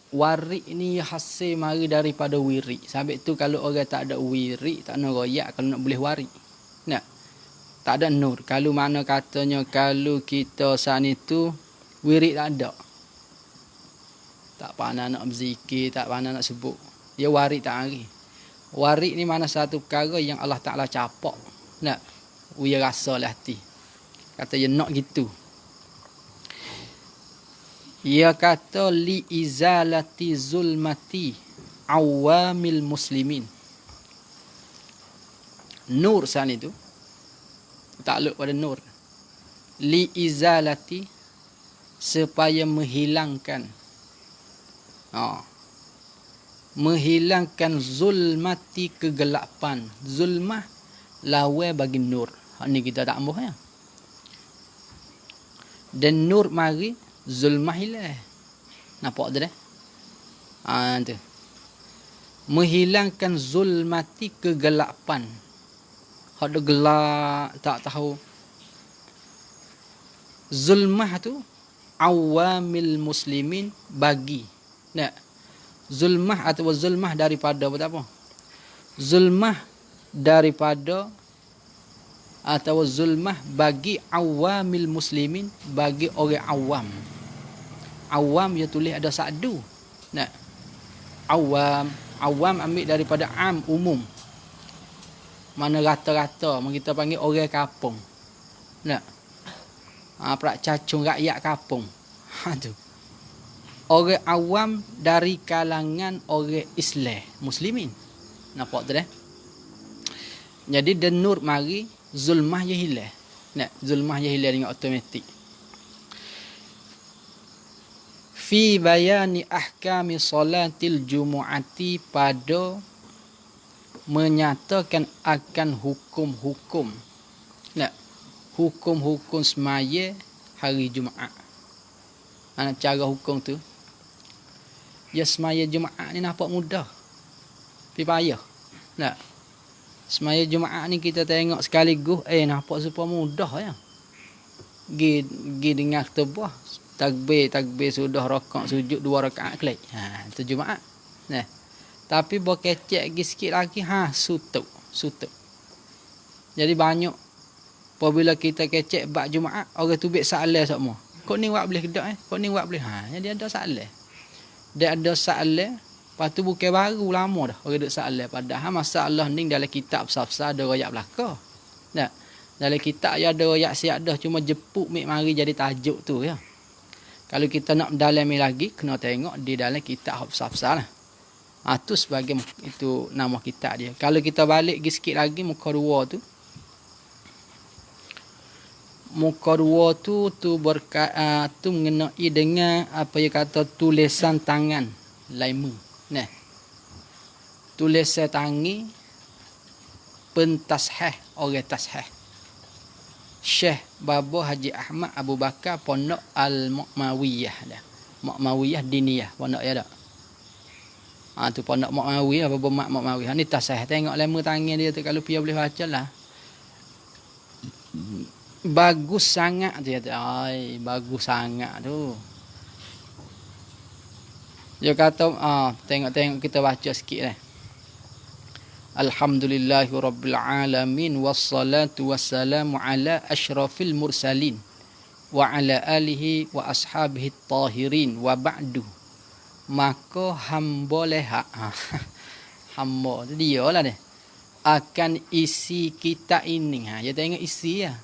warik ni hasil mari daripada wirik. Sebab tu kalau orang tak ada wirik, tak nak royak kalau nak boleh warik. Nak? Tak ada nur. Kalau mana katanya kalau kita saat itu wirik tak ada. Tak pandai nak berzikir, tak pandai nak sebut. Dia warik tak hari. Warik ni mana satu perkara yang Allah Ta'ala capak. Nak? Dia rasa lah hati. Kata dia nak gitu. Ia kata li izalati zulmati awamil muslimin. Nur sana itu takluk pada nur. Li izalati supaya menghilangkan menghilangkan zulmati kegelapan. Zulmah lawan bagi nur. Ni kita tak ambuh ya. Dan nur mari zulmah hilang. Nampak tu dah? Tu. Menghilangkan zulmati kegelapan. Ada gelap, tak tahu. Zulmah tu awamil muslimin bagi. Nak? Zulmah atau zulmah daripada apa? Zulmah daripada atau zulmah bagi awamil muslimin, bagi orang awam. Awam dia tulis ada sadu. Nak? Awam ambil daripada am, umum. Mana rata-rata, kita panggil orang kampung. Nak? Perak cacung rakyat kampung. Tu. Orang awam dari kalangan orang Islam, muslimin. Nampak tu dah? Jadi dan nur mari zulmah je hilang. Nak? Zulmah je hilang dengan automatik. Fi bayani ahkami salatil jumu'ati, pada menyatakan akan hukum-hukum. Nak? Hukum-hukum semaya hari Jumaat. Mana cara hukum tu? Ya semaya Jumaat ni nampak mudah. Tapi payah. Nak? Semaya Jumaat ni kita tengok sekaligus, nampak supaya mudah ya. Gi dengar ketubah, takbir sudah rakaat sujud 2 rakaat kelak. Itu Jumaat. Nah. Tapi bo kecek gi sikit lagi sutuk. Jadi banyak apabila kita kecek bab Jumaat, orang tu bek salah semua. Kok ni buat boleh kedak Kok ni buat boleh. Jadi ada salah. Dia ada salah. Lepas tu bukan baru lama dah orang duk salah. Padahal masalah ni dalam kitab besar-besar ada royak belaka. Tak? Dalam kitab ya ada royak siap dah, cuma jepuk mik mari jadi tajuk tu ya. Kalau kita nak mendalami lagi, kena tengok di dalam kitab besar-besar lah. Tu sebagai itu nama kitab dia. Kalau kita balik gi sikit lagi muka 2 tu. Muka 2 tu tu mengenai dengan apa yang kata tulisan tangan, laimu. Nah. Tulisan tangi pentasheh, orang tasheh. Syekh Babo Haji Ahmad Abu Bakar Pondok Al-Mu'mawiyah dah. Mu'mawiyah Diniyah pondok ya dak. Tu pondok Mu'mawiyah Babo Mu'mawiyah ni tasheh. Tengok laimu tangan dia tu, kalau pia boleh baca lah. Bagus sangat dia tu. Bagus sangat tu. Dia kata, tengok kita baca sikit lah. Alhamdulillahi rabbil alamin, wassalatu wassalamu ala asyrafil mursalin wa ala alihi wa ashabihi tahirin wa ba'du. Maka hamba leha. Hamba tu dia lah dia. Akan isi kita ini. Dia tengok isi lah.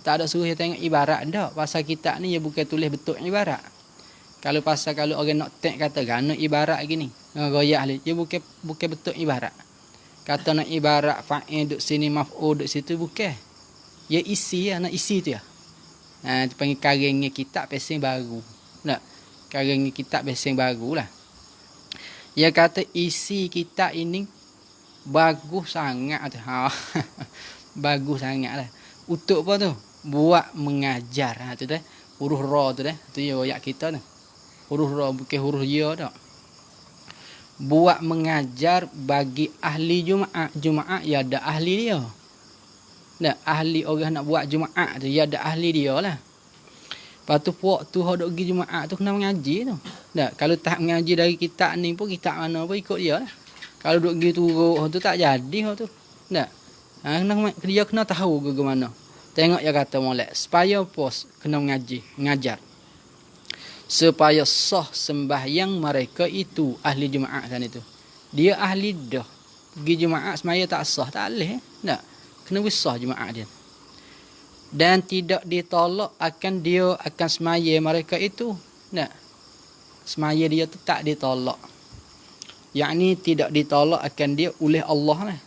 Tak ada suruh dia tengok ibarat dah. Pasal kitab ni dia bukan tulis betul ibarat. Kalau orang nak tek kata gana ibarat gini. Goyak dia bukan betul ibarat. Kata nak ibarat fa'il duk sini, maf'ul duk situ bukan. Ya isi lah, nak isi tu ya. Itu panggil karingnya kitab pesing baru. Nak karingnya kitab pesing baru lah. Dia kata isi kitab ini bagus sangat tu. Bagus sangat lah. Untuk apa tu? Buat mengajar. Tu dah. Huruf ra tu dah. Tu ya royak kita tu. Huruf ra bukan huruf ya tak. Buat mengajar bagi ahli Jumaat. Jumaat ya ada ahli dia. Nah, ahli orang nak buat Jumaat tu ya ada ahli dia lah. Lepas tu puak tu hok dok pergi Jumaat tu kena mengaji tu. Tak, kalau tak mengaji dari kitab ni pun, kitab mana pun ikut dia lah. Kalau duk pergi turuk tu tak jadi tu. Tak. Dia kena tahu ke mana. Tengok dia kata molek, supaya apa kena mengaji, mengajar. Supaya sah sembahyang mereka itu ahli jemaah kan itu. Dia ahli dah. Pergi jemaah semaya tak sah, tak boleh. Tak. Kena sah jemaah dia. Dan tidak ditolak akan dia akan semaya mereka itu. Tak. Semaya dia tu tak ditolak. Yang ni tidak ditolak akan dia oleh Allah lah.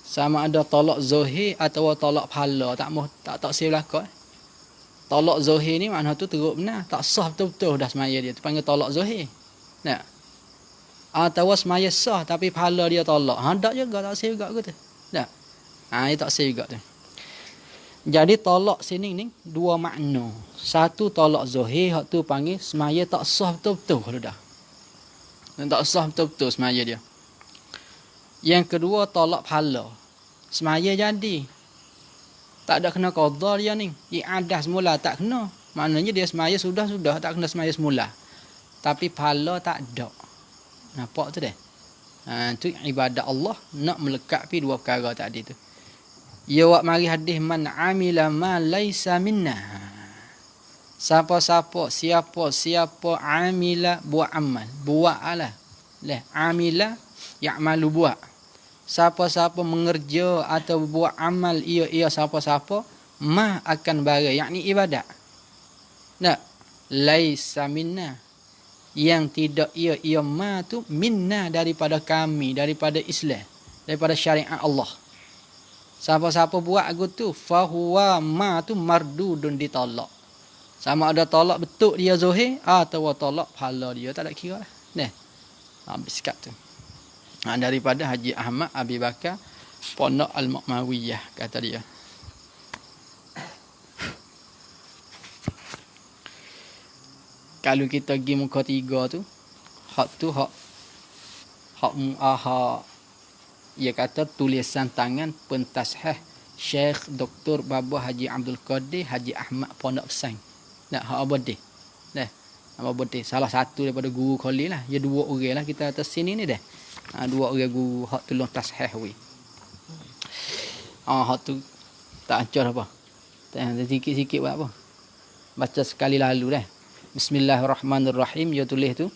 Sama ada tolak zahir atau tolak pahala, tak sebelaka. Tolak zahir ni makna tu teruk benar, tak sah betul-betul dah semaya dia, tu panggil tolak zahir. Nah. Atau semaya sah tapi pahala dia tolak. Tak juga, tak sah juga tu. Tak. Dia tak sah juga tu. Jadi tolak sini ni dua makna. Satu tolak zahir, hak tu panggil semaya tak sah betul-betul kalau dah. Dan tak sah betul-betul semaya dia. Yang kedua tolak pahala. Semaya jadi. Tak ada kena qadha dia ni. I'adah semula tak kena. Maknanya dia semaya sudah tak kena semaya semula. Tapi pahala tak ada. Nampak tu dah. Tu ibadat Allah nak melekapi dua perkara tadi tu. Ya wak mari hadis man amila ma laisa minna. Siapa amila buat amal. Buatlah. Amila ya'malu buat. Siapa-siapa mengerja atau buat amal ia siapa-siapa mah akan bara, yakni ibadat. Tak, laisa minna, yang tidak ia ma tu minna daripada kami, daripada Islam, daripada syariat Allah. Siapa-siapa buat aku tu fahuwa ma tu mardudun ditolak. Sama ada tolak betul dia zahir atau tolak pahala dia, tak ada kira lah. Habis kat tu. Daripada Haji Ahmad Abi Bakar Pondok Al-Mu'mawiyah, kata dia. Kalau kita pergi muka 3 tu, hak mu'ahak, ia kata tulisan tangan pentasheh Syekh Dr. Baba Haji Abdul Qadir Haji Ahmad Pondok Pesang. Nak hak abadi. Abadi salah satu daripada guru Khalil lah. Dia 2 orang lah kita atas sini ni dah. 2 orang guru hak tolong tasheh we. Hak tu tak ancur apa. Tak sikit-sikit buat apa. Baca sekali lalu dah. Bismillahirrahmanirrahim. Dia tulis tu.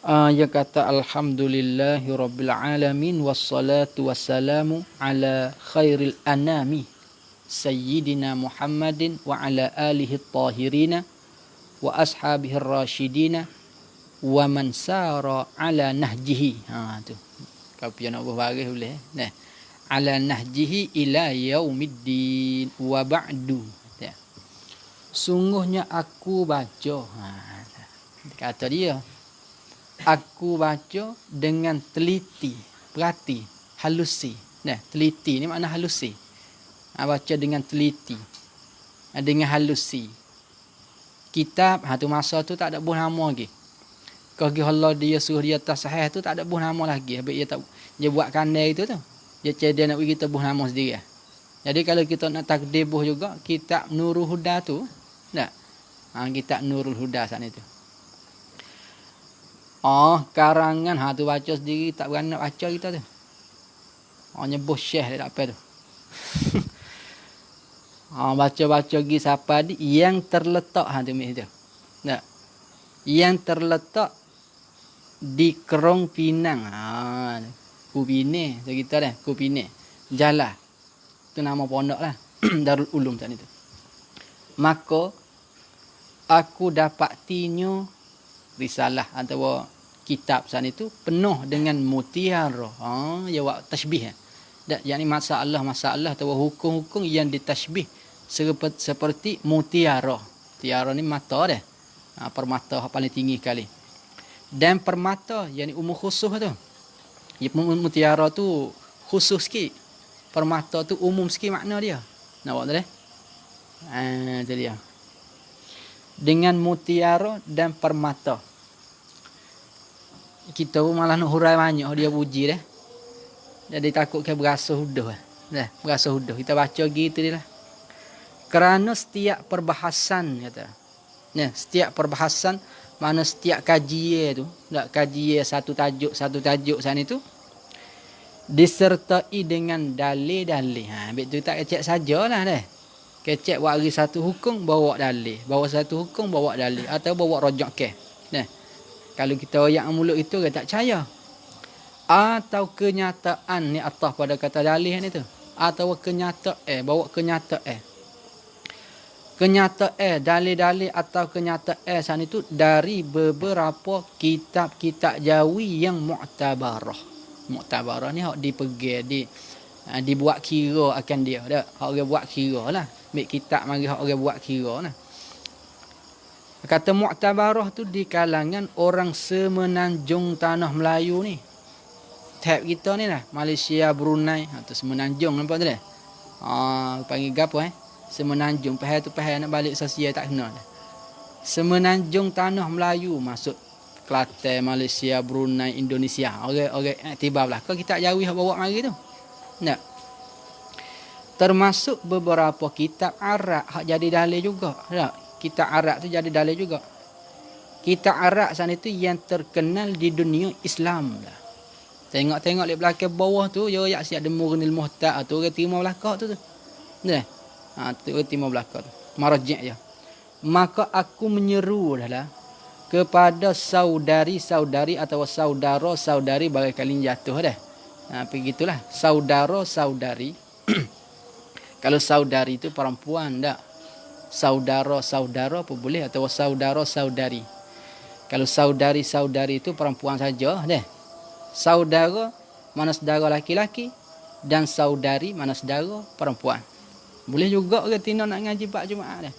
Dia kata alhamdulillahirabbil alamin wassalatu wassalamu ala khairil anami sayyidina Muhammadin wa ala alihi at-tahirina wa ashabihi ar-rasyidina wa man sara ala nahjihi. Tu kau pian nak baris boleh. Ala nahjihi ila yaumiddin wa ba'du. Sungguhnya aku baca. Kata dia, aku baca dengan teliti, perhati, halusi. Teliti ni makna halusi. Baca dengan teliti, dengan halusi. Kitab, tu masa tu tak ada buah nama lagi. Kau pergi Allah dia suruh dia tasahih tu tak ada buah nama lagi. Habis dia buat kandai itu tu. Dia cedek nak bagi kita buah nama sendiri. Jadi kalau kita nak takdir buah juga, kitab Nurul Huda tu, tak? Kitab Nurul Huda sana tu. Karangan tu baca sendiri tak berani nak baca kita tu. Nyebut syekh tak apa tu. Baca-baca lagi siapa di yang terletak tu tu. Tak? Yang terletak di Kerong Pinang. Kupine, kita dah, Kupine. Jalah. Itu nama pondok lah. Darul Ulum tadi tu. Maka aku dapatinya risalah atau kitab sana itu penuh dengan mutiara. Ya buat tashbih. Yang ni masalah atau hukum-hukum yang ditashbih seperti mutiara. Mutiara ni mata dah. Permata paling tinggi kali. Dan permata yang ni umum khusus tu. Mutiara tu khusus sikit. Permata tu umum sikit makna dia. Nampak tak dah? Itu dia. Dengan mutiara dan permata. Kita pun malah nak hurai banyak dia puji dah. Jadi takut ke berasa huduh. Berasa huduh. Kita baca gitu dia lah. Kerana setiap perbahasan kata. Nah, setiap perbahasan mana setiap kajian tu, tak kajian satu tajuk sana itu disertai dengan dalil-dalil. Habis tu tak kecek sajalah dah. Kecek wari satu hukum bawa dalil, bawa satu hukum bawa dalil atau bawa rojak ke. Nah, kalau kita ayat mulut itu kita tak percaya. Atau kenyataan ni atas pada kata dalil ni tu. Atau kenyataan bawa kenyataan. Kenyataan dalil-dalil atau kenyataan sana itu dari beberapa kitab-kitab Jawi yang mu'tabarah. Mu'tabarah ni hak dibuat kira akan dia dak. Hak orang buat kira lah. Ambil kitab mari hak orang buat kira lah. Kata mu'tabarah tu di kalangan orang semenanjung tanah Melayu ni. Tab kita ni lah, Malaysia, Brunei atau semenanjung nampak tu dah. Panggil gapo semenanjung, pahal nak balik sosial tak kena dah. Semenanjung tanah Melayu masuk Kelantan, Malaysia, Brunei, Indonesia. Orang tiba belakang kita Jawi hak bawa mari tu. Nak. Termasuk beberapa kitab Arab hak jadi dalil juga. Tak? Kitab Arab tu jadi dalil juga. Kitab Arab sana tu yang terkenal di dunia Islam lah. Tengok di belakang bawah tu ya yak siap Demurnil Muhtaq tu orang terima belakang tu. Nah. Tu orang terima belakang tu. Marji' ya. Maka aku menyeru adalah kepada saudari-saudari atau saudara-saudari bagai kali jatuh dah. Begitulah saudara-saudari. Kalau saudari itu perempuan tak? Saudara-saudara apa boleh atau saudara-saudari. Kalau saudari-saudari itu perempuan saja dah. Saudara mana saudara laki-laki dan saudari mana saudara perempuan. Boleh juga orang tina nak ngaji Pak Jumaat dah.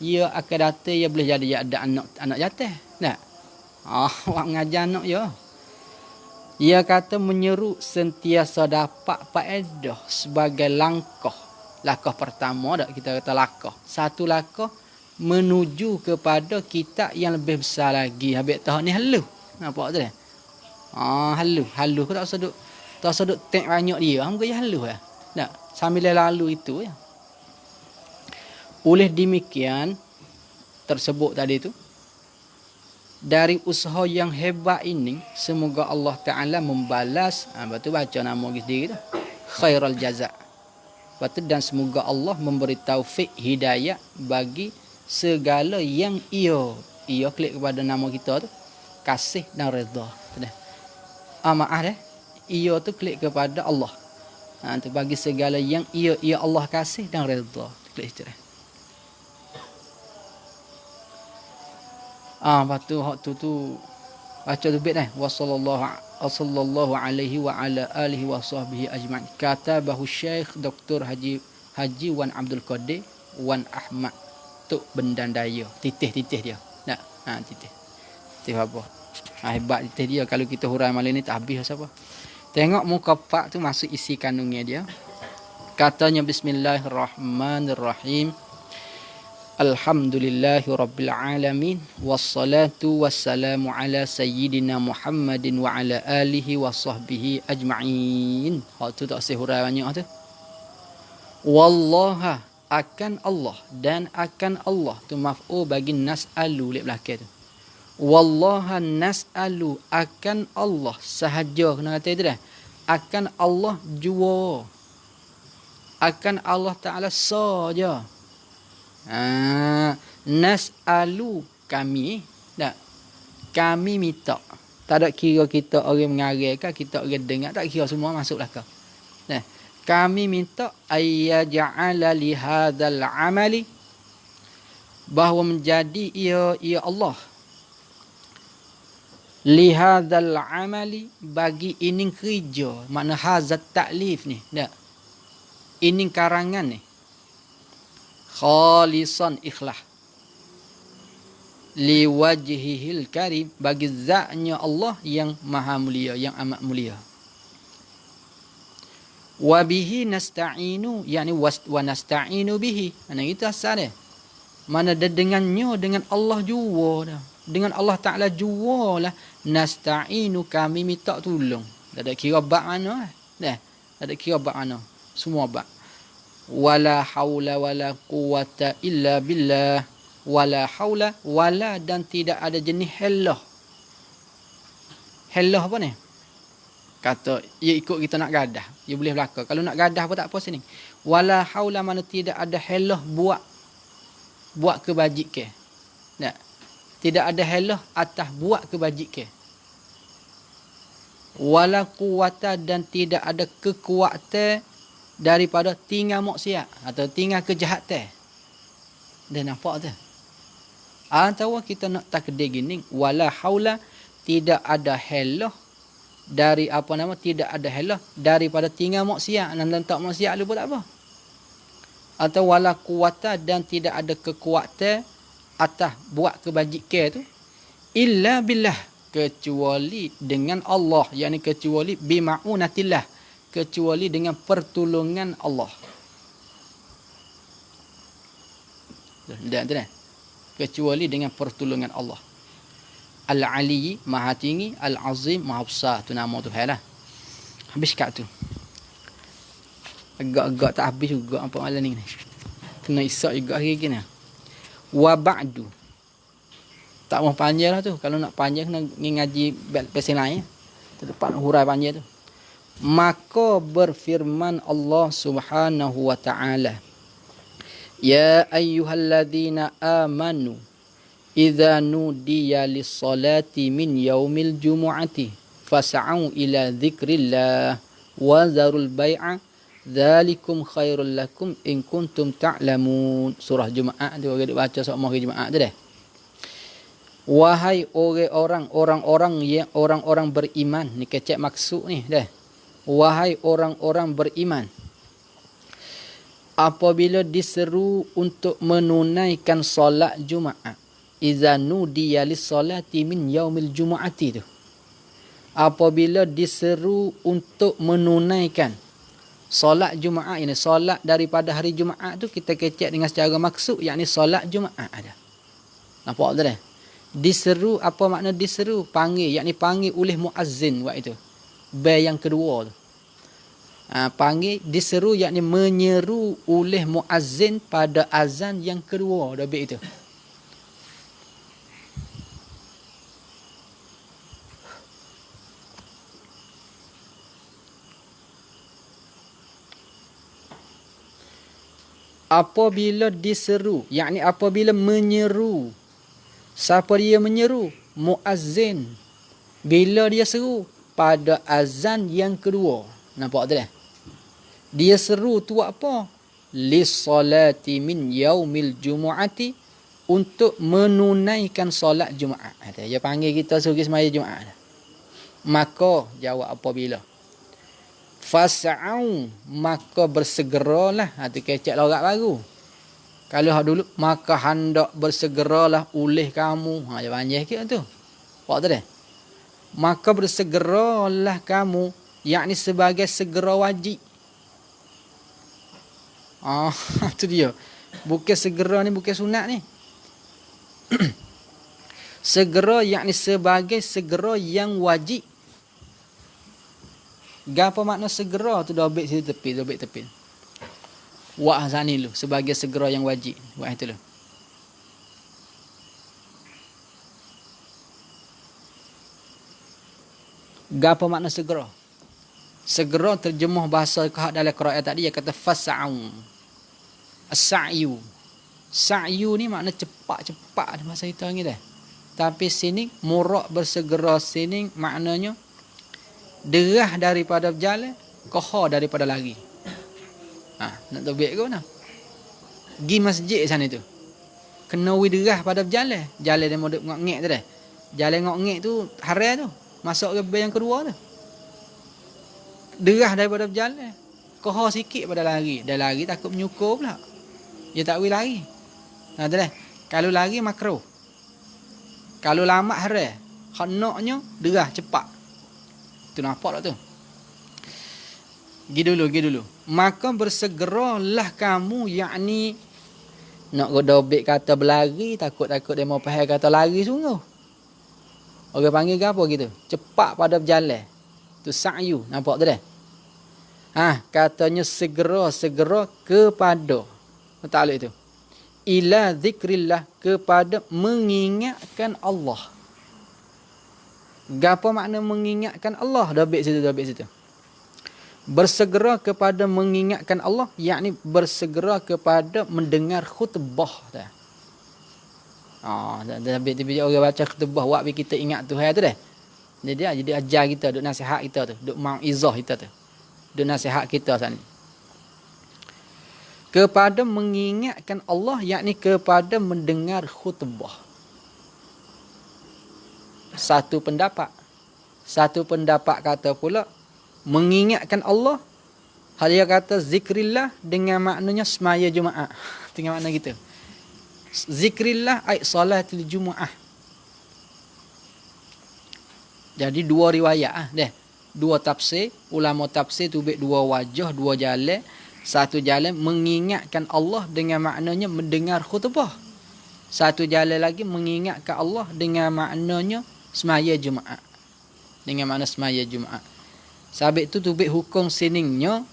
Ia akan datang ia boleh jadi ada anak jatuh. Tak? Awak mengajar anak ya. Ia kata menyeru sentiasa dapat faedah sebagai langkah. Langkah pertama dak kita kata langkah. Satu langkah menuju kepada kitab yang lebih besar lagi. Habis tahun ni halu. Nampak tu dah. Halu aku tak seduk tek banyak dia. Hang gaya halu ya. Tak, sambil lalu itu ya. Oleh demikian tersebut tadi tu dari usaha yang hebat ini semoga Allah Taala membalas betul baca nama sendiri tu khairul jaza. Betul dan semoga Allah memberi taufik hidayah bagi segala yang ia klik kepada nama kita tu kasih dan redha. Maaf dah. Ia tu klik kepada Allah. Tu bagi segala yang ia Allah kasih dan redha. Klik situ dah. Lepas tu hak tu baca tu bit wa sallallahu alaihi wa ala alihi wa sahbihi ajma'in. Katabahu Syekh Dr. Haji Wan Abdul Qadir Wan Ahmad tu Bendandaya. Titih dia. Tak? Titih apa? Hebat titih dia kalau kita hurai malam ni tak habis siapa. Tengok muka pak tu masuk isi kandungnya dia. Katanya bismillahirrahmanirrahim. Alhamdulillahi rabbil alamin wassalatu wassalamu ala sayyidina Muhammadin wa ala alihi wa sahbihi ajma'in. Hak tu tak sehurai banyak tu. Wallaha akan Allah dan akan Allah tu maf'ul bagi nas'alu lek belakang tu. Wallaha nas'alu akan Allah sahaja kena kata itu dah. Akan Allah jua. Akan Allah Ta'ala saja. Nas'alu kami tak kami minta tak ada kira kita orang mengarang ke kita orang dengar tak kira semua masuklah ke nah kami minta ayyaja'ala li hadzal amali bahawa menjadi ia Allah li hadzal amali bagi ini kerja makna hazat taklif ni tak ini karangan ni khalisan ikhlas liwajhihil karim bagi zatnya Allah yang maha mulia yang amat mulia wa bihi nasta'inu yani wa nasta'inu bihi mana itu asal dia mana dengannya dengan Allah jua dah dengan Allah Taala jua lah nasta'inu kami minta tolong tak ada kira bab mana dah tak ada kira bab mana semua bab wala haula wala quwata illa billah wala haula, wala dan tidak ada jenis helah. Helah apa ni? Kata, ia ikut kita nak gadah. Ia boleh berlaku. Kalau nak gadah pun tak apa sini. Wala haula mana tidak ada helah buat kebajikan. Nah, tidak ada helah atas buat kebajikan. Wala quwata dan tidak ada kekuatan daripada tinggal maksiat atau tinggal kejahatan. Dan nampak tu. Atau kita nak takdir gini, wala haula tidak ada helah dari tidak ada helah daripada tinggal maksiat dan letak maksiat lu pun tak apa. Atau wala quwata dan tidak ada kekuatan atas buat kebajikan tu illa billah, kecuali dengan Allah, yakni kecuali bima'unatillah, kecuali dengan pertolongan Allah. Dan kecuali dengan pertolongan Allah. Al-Ali, maha tinggi, Al-Azim, maha besar. Tu nama Tuhan lah. Habis kat tu. Agak-agak tak habis juga apa malam ni. Kena isak juga hari ni. Wa ba'du. Tak mau panjang lah tu. Kalau nak panjang kena ngaji pasal lain. Terdepan hurai panjang tu. Maka berfirman Allah Subhanahu wa ta'ala. Ya ayyuhalladzina amanu idza nudiya lis-salati min yaumil jumu'ati fas'au ila dzikrillah wa zarul bai'a dzalikum khairul lakum in kuntum ta'lamun. Surah Jumaat tu orang baca semua hari Jumaat tu dah. Wahai orang-orang beriman, ni kecek maksud ni dah. Wahai orang-orang beriman, apabila diseru untuk menunaikan solat Jumaat, iza nudiya lis-salati min yaumil jumu'ati tu. Apabila diseru untuk menunaikan solat Jumaat ini, solat daripada hari Jumaat tu kita kecek dengan secara maksud, yakni solat Jumaat ada. Nampak tak dah? Diseru, apa makna diseru? Panggil, yakni panggil oleh muazzin waktu itu. Bay yang kedua tu. Panggil, diseru yakni menyeru oleh muazzin pada azan yang kedua dah itu. Apabila diseru, yakni apabila menyeru. Siapa dia menyeru? Muazzin. Bila dia seru? Pada azan yang kedua. Nampak tak dah? Dia seru tu apa? Lis-salati min yaumil jumu'ati, untuk menunaikan solat Jumaat. Dia panggil kita suruh semaya Jumaat. Maka jawab apabila. Fas'au, maka bersegeralah. Itu kecek lorat baru. Kalau dulu, maka hendak bersegeralah oleh kamu. Dia panggil sikit tu. Nampak tak dah? Maka bersegeralah kamu, yakni sebagai segera wajib. Itu dia. Bukan segera ni, bukan sunat ni. Segera yakni sebagai segera yang wajib. Apa makna segera tu? Dah ambil sini tepi, dah ambil tepi. Wah sani lu sebagai segera yang wajib. Wah itu lu. Apa makna segera? Segera terjemah bahasa kahak dalam Quran tadi dia kata fas'au. As-sa'yu. Sa'yu ni makna cepat-cepat bahasa kita ni dah. Tapi sini murak bersegera sini maknanya derah daripada berjalan, kohar daripada lari. Nak tahu baik ke mana? Gi masjid sana tu. Kena derah pada berjalan. Jalan dia modok ngok-ngek tu dah. Jalan ngok-ngek tu haram tu. Masuk ke bay yang kedua tu. Derah daripada berjalan. Kohar sikit pada lari. Dah lari takut menyukur pula. Dia tak boleh lari. Tu dah. Kalau lari makruh. Kalau lamat haram. Khenaknya derah cepat. Tu nampak tak tu? Gi dulu. Maka bersegeralah kamu, yakni nak godobek kata berlari, takut-takut dia mau faham kata lari sungguh. Orang panggil apa gitu? Cepat pada berjalan. Tu sa'yu, nampak tu dah? Katanya segera kepada. Tak boleh tu. ila zikrillah, kepada mengingatkan Allah. Gapo makna mengingatkan Allah? Dah habis situ. Bersegera kepada mengingatkan Allah, yakni bersegera kepada mendengar khutbah dah. Dah habis tu bila orang baca khutbah buat kita ingat Tuhan tu dah. Jadi ajar kita, duk nasihat kita tu, duk mauizah kita tu. Duk nasihat kita sana. Kepada mengingatkan Allah, yakni kepada mendengar khutbah. Satu pendapat kata pula mengingatkan Allah, dia kata zikrillah dengan maknanya semaya Jumaat. Tengok makna gitu. Zikrillah ay salatul Jumaah. Jadi dua riwayat deh. Dua tafsir, ulama tafsir tu dua wajah, dua jalan. Satu jalan mengingatkan Allah dengan maknanya mendengar khutbah. Satu jalan lagi mengingatkan Allah dengan maknanya semaya Jumaat. Dengan makna semaya Jumaat. Sabit tu tubik hukum siningnya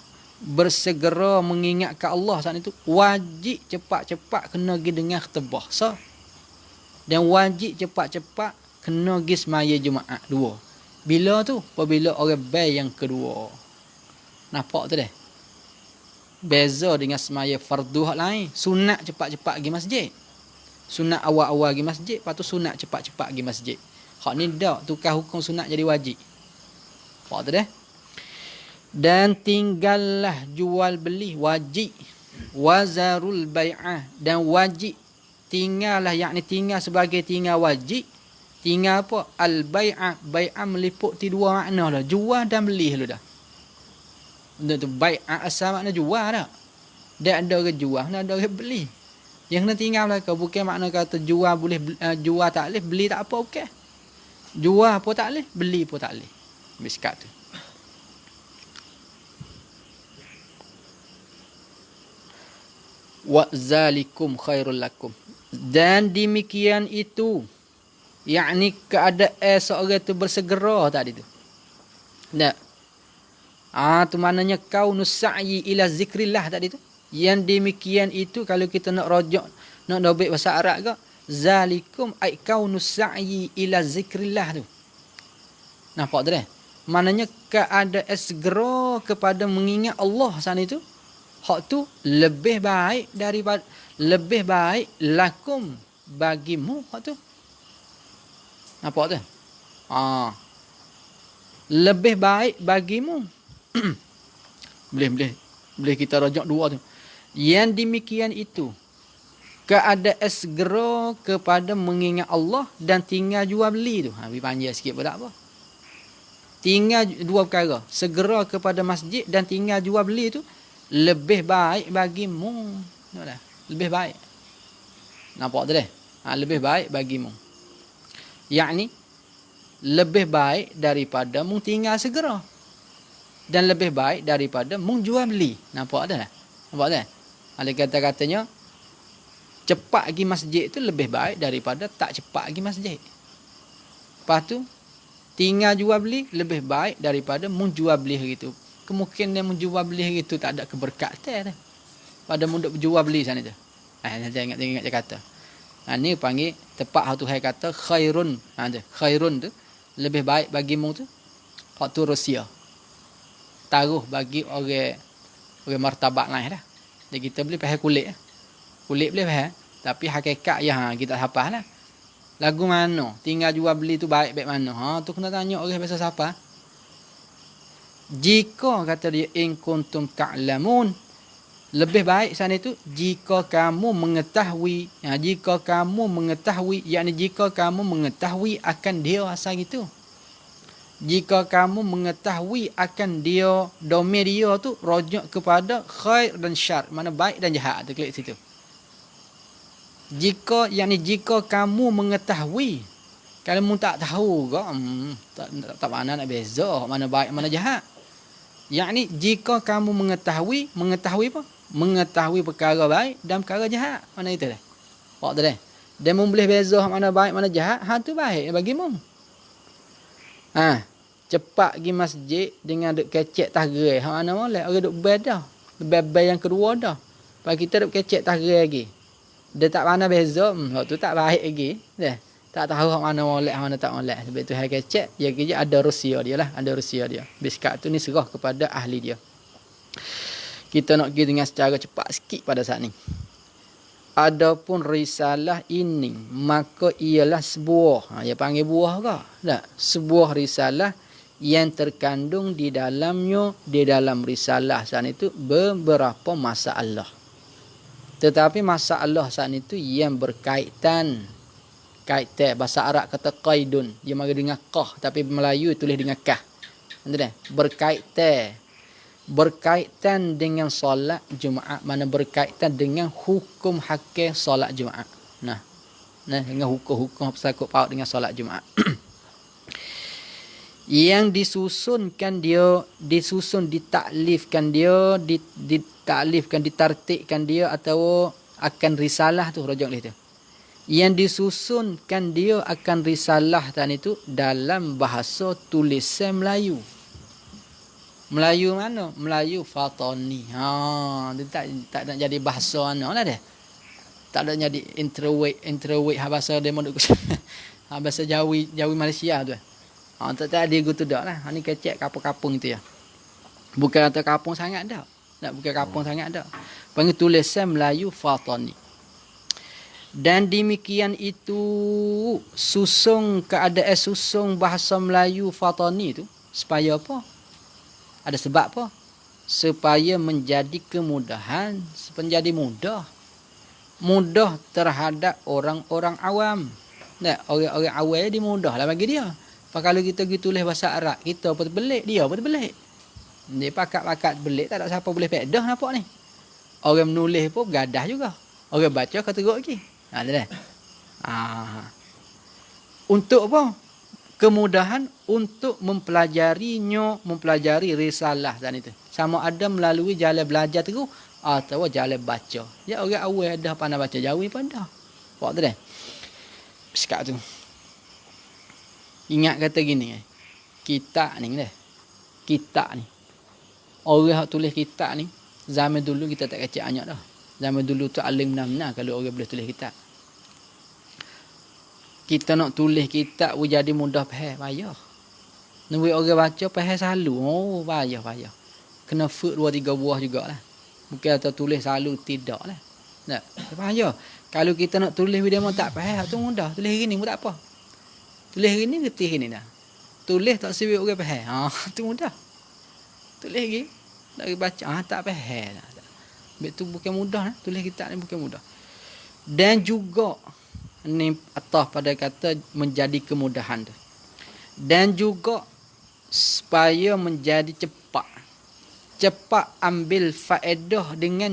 bersegera mengingatkan Allah saat itu wajib cepat-cepat kena pergi dengar khutbah. So, dan wajib cepat-cepat kena pergi semaya Jumaat dua. Bila tu? Apabila orang bay yang kedua. Nampak tu dah. Beza dengan semaya fardu hak lain. Sunat cepat-cepat pergi masjid. Sunat awal-awal pergi masjid, lepas tu sunat cepat-cepat pergi masjid. Hak ni dak tukar hukum sunat jadi wajib. Nampak tu dah. Dan tinggallah jual beli wajib. Wazarul bai'ah, dan wajib tinggallah, yakni tinggal sebagai tinggal wajib. Tinggal apa? Al bai'ah. Bai'ah meliputi dua makna dah. Jual dan beli dulu dah. Benda tu bai'ah asal makna jual dah. Dia ada orang jual, ada orang beli. Yang kena tinggal lah kau. Bukan makna kata jual boleh, jual tak boleh, beli tak apa, bukan. Jual pun tak boleh, beli pun tak boleh. Miskat tu. Wa zalikum khairul lakum. Dan demikian itu, yakni keadaan seorang tu bersegera tadi tu. Tak. Tu maknanya kaunus sa'yi ila zikrillah tadi tu. Yang demikian itu kalau kita nak rojak, nak dobek bahasa Arab ke, zalikum ay kaunus sa'yi ila zikrillah tu. Nampak tu dah? Maknanya keadaan segera kepada mengingat Allah sana itu. Hak tu lebih baik daripada, lebih baik lakum bagimu hak tu. Nampak tu? Lebih baik bagimu. boleh kita rajak dua tu. Yang demikian itu keadaan segera kepada mengingat Allah dan tinggal jual beli tu. Lebih panjang sikit pun tak apa. Tinggal dua perkara. Segera kepada masjid dan tinggal jual beli tu lebih baik bagimu. Lebih baik. Nampak tu dah? Lebih baik bagimu. Yakni lebih baik daripada mu tinggal segera. Dan lebih baik daripada mu jual beli. Nampak tak? Nampak tak? Ada kata-katanya cepat pergi masjid tu lebih baik daripada tak cepat pergi masjid. Lepas tu tinggal jual beli lebih baik daripada mu jual beli hari tu. Kemungkinan mu jual beli hari tu tak ada keberkatan dah. Pada mu duk jual beli sana tu. Nanti ingat dia kata. Ni panggil tepat hak Tuhan kata khairun. Khairun tu lebih baik bagimu tu. Hak tu Rusia. Taruh bagi orang martabat lain dah. Jadi kita boleh faham kulit. Kulit boleh faham. Tapi hakikat ya kita hafal lah. Lagu mana? Tinggal jual beli tu baik mana? Tu kena tanya orang biasa siapa. Jika kata dia in kuntum ta'lamun, lebih baik sana itu jika kamu mengetahui. Jika kamu mengetahui, yakni jika kamu mengetahui akan dia asal itu. Jika kamu mengetahui akan dia, domain dia tu rujuk kepada khair dan syar, mana baik dan jahat tu, klik situ. Jika kamu mengetahui, kalau mu tak tahu ke, tak mana nak beza mana baik mana jahat. Yakni jika kamu mengetahui apa? Mengetahui perkara baik dan perkara jahat. Mana itu dah? Pak tu dah. Dan mu boleh beza mana baik mana jahat, tu baik bagimu. Cepat pergi masjid dengan duk kecek tahgerai. Mana boleh orang duk bedah. Bebel yang kedua dah. Pak kita duk kecek tahgerai lagi. Dia tak mana beza, waktu tu tak baik lagi. Dah. Tak tahu hak mana molek, hak mana tak molek. Sebab tu hai kecek, dia kerja ada rusia dia lah, ada rusia dia. Biskat tu ni serah kepada ahli dia. Kita nak pergi dengan secara cepat sikit pada saat ni. Adapun risalah ini, maka ialah sebuah, dia panggil buah ke? Tak, sebuah risalah yang terkandung di dalamnya, di dalam risalah saat itu beberapa masalah. Tetapi masalah saat itu yang berkaitan, kaitan bahasa Arab kata qaidun, dia mari dengan qah, tapi Melayu tulis dengan kah. Entah berkaitan dengan solat Jumaat, mana berkaitan dengan hukum hakik solat Jumaat. Nah, dengan hukum-hukum bersangkut paut dengan solat Jumaat. Yang disusunkan dia, ditaklifkan dia, ditaklifkan, ditartikkan dia atau akan risalah tu rojak tu. Yang disusunkan dia akan risalah tadi tu dalam bahasa tulisan Melayu. Melayu mana? Melayu Fatani. Dia tak nak jadi bahasa mana lah dia. Tak nak jadi intraweight bahasa dia moduk. Bahasa Jawi Malaysia tu. Tak ada gitu dak lah. Ni kecek kapung-kapung tu ya. Bukan kata kapung sangat dak. Bukan kapung sangat dak. Panggil tulisan Melayu Fatani. Dan demikian itu keadaan susung bahasa Melayu Fatani tu supaya apa? Ada sebab apa? Supaya menjadi kemudahan, menjadi mudah terhadap orang-orang awam. Orang-orang awam dia mudah lah bagi dia. Kalau kita pergi tulis bahasa Arab, kita apa terbelik, dia apa terbelik. Dia pakat-pakat belik, tak ada siapa boleh faedah nampak ni. Orang menulis pun gadah juga. Orang baca kata teruk lagi. Untuk apa? Kemudahan untuk mempelajari risalah dan itu. Sama ada melalui jalan belajar terus atau jalan baca. Ya orang awal dah pandai baca Jawi pun dah. Buat tu dah. Sekat tu. Ingat kata gini. Kitab ni dah. Kitab ni. Orang yang tulis kitab ni, zaman dulu kita tak kecek banyak dah. Zaman dulu tu alim benar-benar kalau orang boleh tulis kitab. Kita nak tulis kitab jadi mudah payah. Nunggu orang baca payah selalu. Payah. Kena fut 2-3 buah jugalah. Bukan atau tulis selalu tidak lah. Tak, payah. Kalau kita nak tulis video tak payah, tu mudah. Tulis gini pun tak apa. Tulis gini reti gini dah. Tulis tak sibuk orang payah. Tu mudah. Tulis lagi nak baca tak payah dah. Itu bukan mudah tulis kitab ni bukan mudah. Dan juga ni atas pada kata menjadi kemudahan tu. Dan juga supaya menjadi cepat ambil faedah dengan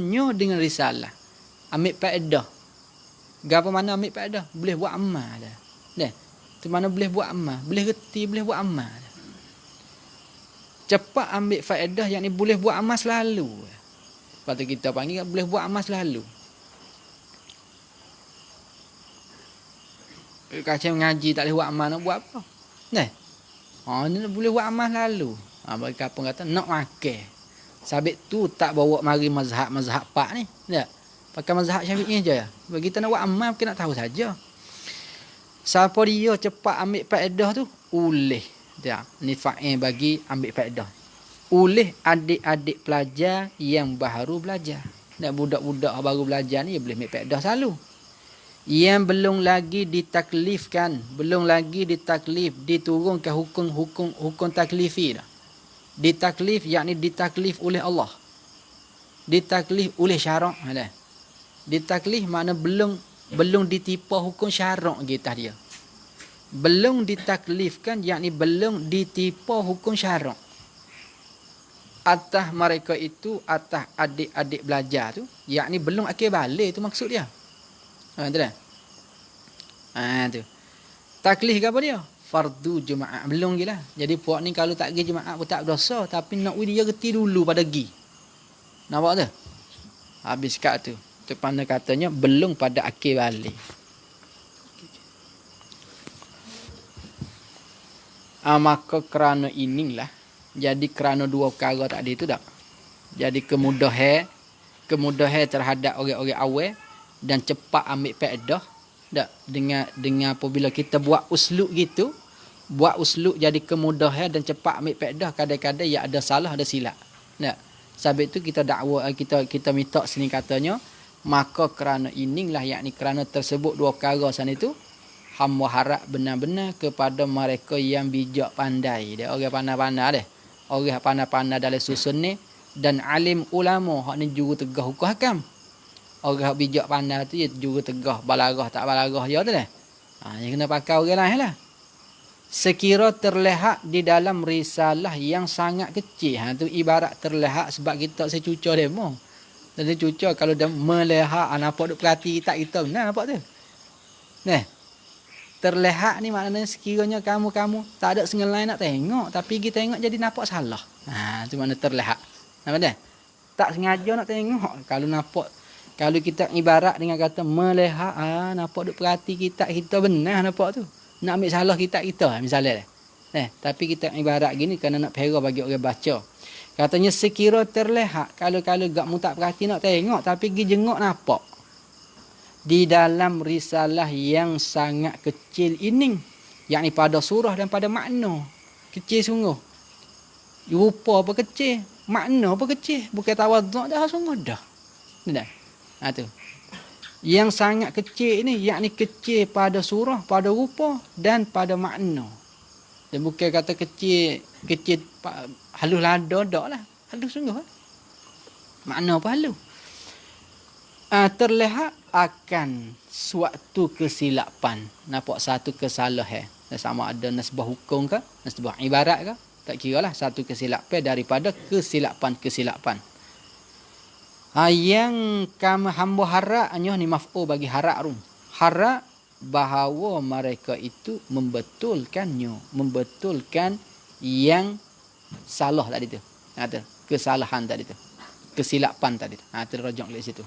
risalah. Ambil faedah. Gapo mana ambil faedah? Boleh buat amal dah. Tu mana boleh buat amal, boleh reti, boleh buat amal. Cepat ambil faedah yang ni boleh buat amal selalu. Lepas tu kita panggil boleh buat amal selalu. Kacau ngaji tak boleh buat amal nak buat apa? Ni boleh buat amal lalu. Bagi kapung kata nak makan. Sabit tu tak bawa mari mazhab pak ni. Tak. Pakai mazhab Syafi'i je ya. Bagi kita nak buat amal kita nak tahu saja. Siapa dia cepat ambil faedah tu? Oleh. Ya, ni fa'il bagi ambil faedah. Oleh adik-adik pelajar yang baru belajar. Dan budak-budak baru belajar ni boleh ambil faedah selalu. Yang belum lagi diturunkan hukum taklifi dah. Ditaklif yakni ditaklif oleh Allah. Ditaklif oleh syarak dah. Ditaklif makna belum ditipa hukum syarak kita dia. Belum ditaklifkan yakni belum ditipa hukum syarak. Atas mereka itu, atas adik-adik belajar tu, yakni belum akhir balik tu maksud dia. Tu dah. Tu. Taklif ke apa dia? Fardu Jumaat. Belum lagi lah. Jadi puak ni kalau tak pergi Jumaat pun tak berdosa. Tapi nak dia reti dulu pada pergi. Nampak tu? Habis kat tu. Tu pandai katanya belum pada akhir balik. Maka kerana inilah. Jadi kerana dua perkara tadi tu tak. Jadi kemudahan terhadap orang-orang awal. dan cepat ambil faedah. Tak, dengan apabila kita buat uslub gitu, buat uslub jadi kemudahan dan cepat ambil faedah, kadang-kadang ya ada salah, ada silap. Tak. Sebab itu kita dakwa, kita minta sini katanya, maka kerana inilah, yakni kerana tersebut dua perkara sana itu, hamba harap benar-benar kepada mereka yang bijak pandai. Dia orang pandai-pandai deh. Orang pandai-pandai dalam susun ni, dan alim ulama hak ni juru tegah hukum hakam. Orang bijak pandai tu dia juru tegah, balarah tak balarah dia tu dah. Yang kena pakai orang lain lah. Sekira terlihat di dalam risalah yang sangat kecil. Tu ibarat terlihat sebab kita secucur demo. Dan cucur kalau dah melihat, nampak duk perhati kita benar nampak tu. Nah, terlihat ni maknanya sekiranya kamu tak ada sengaja lain nak tengok, tapi kita tengok jadi nampak salah. Tu makna terlihat. Nampak dah? Tak sengaja nak tengok. Kalau kita ibarat dengan kata melihat, nampak duk perhati kita benar nampak tu. Nak ambil salah kita misalnya. Tapi kita ibarat gini kerana nak pera bagi orang baca. Katanya sekira terlihat, kalau gak mu tak perhati nak tengok, tapi pergi jengok nampak. Di dalam risalah yang sangat kecil ini, yakni pada surah dan pada makna. Kecil sungguh. Rupa apa kecil, makna apa kecil. Bukan tawaduk dah sungguh dah. Dah. Tu. Yang sangat kecil ini, yakni kecil pada surah, pada rupa dan pada makna. Dan bukan kata kecil halus lada dak lah. Halus sungguh. Makna apa halus? Terlihat akan suatu kesilapan. Nampak satu kesalahan. Sama ada nasbah hukum ke, nasbah ibarat ke. Tak kira lah satu kesilapan daripada kesilapan. Yang kami hamba harapnya ni maf'ul bagi harap rum. Harap bahawa mereka itu membetulkan yang salah tadi tu. Kesalahan tadi tu. Kesilapan tadi tu. Terrojak dari situ.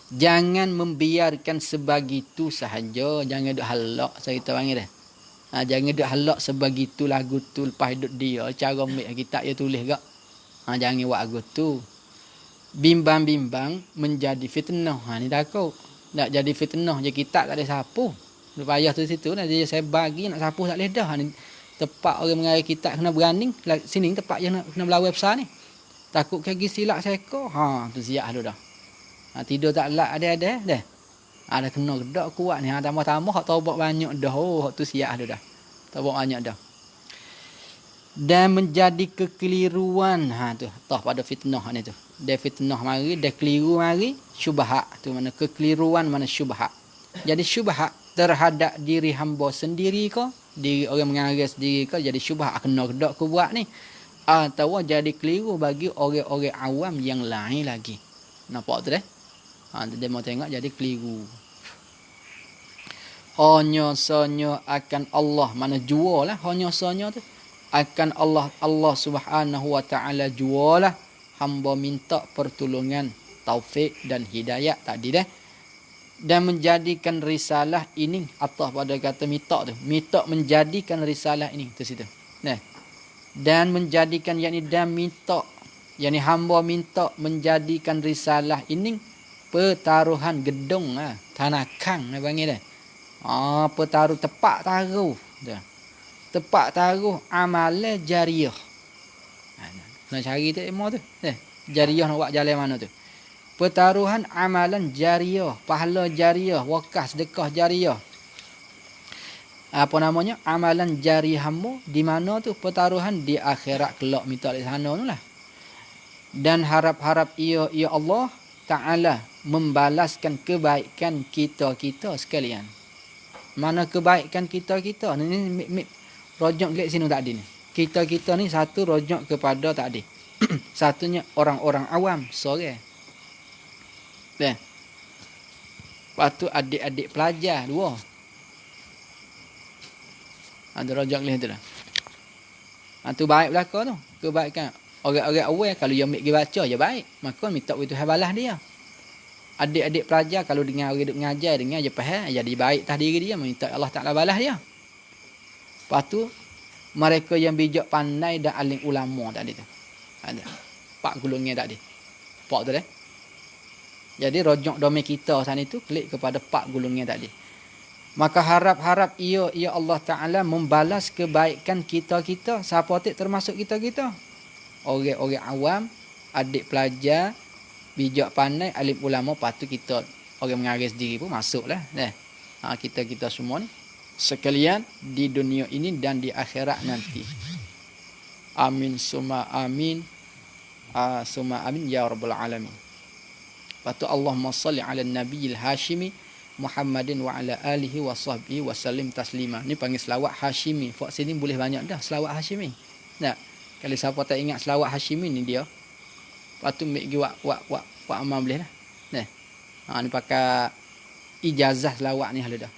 Jangan membiarkan sebegitu sahaja. Jangan duk halak, saya kita panggil dah. Jangan duk halak sebegitu lagu tu lepas hidup dia. Cara ambil kitab dia tulis gak. Jangan buat lagu tu. Bimbang-bimbang menjadi fitnah. Ni takut. Nak jadi fitnah je kitab tak ada sapu. Payah tu situ nak dia saya bagi nak sapu tak boleh dah. Ni tepat orang mengarang kitab kena berani. Sini tepat je nak kena berlawan besar ni. Takut kaki silap seko. Tu siap dah dah. Tidur tak lak ada dah. Ada kena gedak kuat ni. Tambah-tambah hak taubat banyak dah. Hak tu siap dah dah. Taubat banyak dah. Dan menjadi kekeliruan. Tu tah pada fitnah ni tu. Dia fitnah mari, dia keliru mari, syubhat. Tu mana kekeliruan, mana syubhat. Jadi syubhat terhadap diri hamba sendiri ke, diri orang mengarang sendiri ke, jadi syubhat kena gedak ku buat ni. Atau jadi keliru bagi orang-orang awam yang lain lagi. Nampak tu dah? Dia mau tengok jadi keliru. Hanya sanya akan Allah, mana jua lah hanya sanya tu. Akan Allah Subhanahu wa taala jualah hamba minta pertolongan, taufik dan hidayah tadi dah. Dan menjadikan risalah ini atas pada kata minta tu. Minta menjadikan risalah ini tu situ. Dan menjadikan yakni hamba minta menjadikan risalah ini pertaruhan gedung tanakang panggil dah. Pertaruh tepat taruh dah. Tepat taruh amalan jariah. Nak cari tu ilmu tu. Jariah nak buat jalan mana tu. Pertaruhan amalan jariah, pahala jariah, wakaf sedekah jariah. Apa namanya? Amalan jariah hamba di mana tu pertaruhan di akhirat kelak minta di sana tu lah. Dan harap-harap ia Allah Ta'ala membalaskan kebaikan kita sekalian. Mana kebaikan kita ni rojok ke sini tadi ni. Kita ni satu rojok kepada tadi. Satunya orang-orang awam sore. Lepas tu adik-adik pelajar dua. Ada rojok leh tu dah. Tu baik belaka tu. Kebaikan orang-orang awam kalau dia ambil baca je baik. Maka minta itu balas dia. Adik-adik pelajar kalau dengar orang duk mengajar dengar je faham jadi baik tah diri dia minta Allah Taala balas dia. Lepas tu mereka yang bijak pandai dan alim ulama tadi tu. Ada 4 golongan tadi. Pak tu dah. Jadi rojok domain kita sana itu klik kepada 4 golongan tadi. Maka harap-harap ia Allah Ta'ala membalas kebaikan kita-kita. Siapa tu termasuk kita-kita? Orang-orang awam, adik pelajar, bijak pandai, alim ulama, patut kita orang mengaris diri pun masuklah. Kita semua ni sekalian di dunia ini dan di akhirat nanti. Amin summa amin. Summa amin ya rabbal alamin. Patu Allahumma salli ala nabiyil hashimi Muhammadin wa ala alihi wa sahbihi wa sallim taslima. Ni panggil selawat Hashimi. Fak sini boleh banyak dah selawat Hashimi. Nah, kalau siapa tak ingat selawat Hashimi ni dia. Patu ambil pergi wak amal boleh lah. Nah. Ni pakai ijazah selawat ni dah.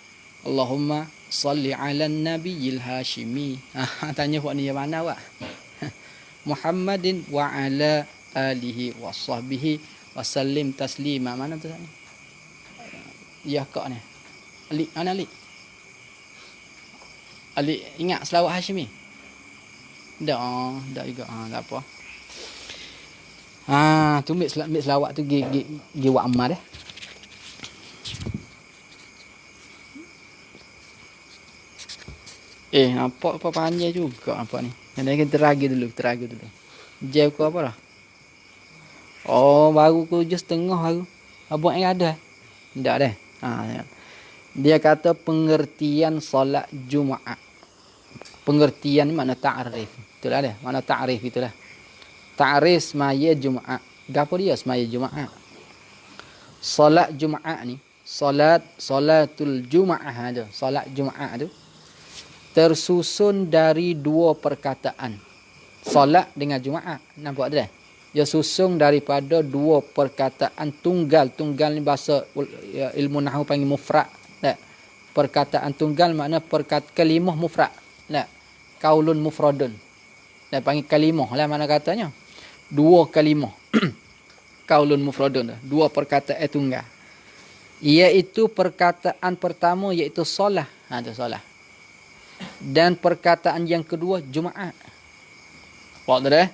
Allahumma salli ala nabiyil hashimi. Tanya wak ni yang mana wak? Muhammadin wa ala alihi wa sahbihi wa sallim taslima. Mana tu ni? Ya kak ni. Ali, mana Ali? Ali ingat selawat Hashimi? Dah juga. Tak apa. Tu ambil selawat tu gi wak amal nampak apa panjang juga nampak ni. Yang kita teragi dulu. Jam ke apa dah? Oh, baru ke 7:30 baru. Abang yang ada. Tak dah. Dia kata pengertian solat Jumaat. Pengertian makna ta'rif. Itulah dia. Makna ta'rif itulah. Ta'rif semaya Jumaat. Gapo dia semaya Jumaat? Solat Jumaat ni, solatul Jumaat tu. Solat Jumaat tu tersusun dari 2 perkataan. Solat dengan Jumaat. Nampak tak? Dia susun daripada 2 perkataan tunggal. Tunggal ni bahasa ilmu nahwu panggil mufrad. Tak? Perkataan tunggal makna kalimah mufrad. Tak? Kaulun mufradun. Tak panggil kalimah lah mana katanya. 2 kalimah. Kaulun mufradun. 2 perkataan tunggal. Iaitu perkataan pertama iaitu solah. Tu solah. Dan perkataan yang kedua Jumaat. Faham tak?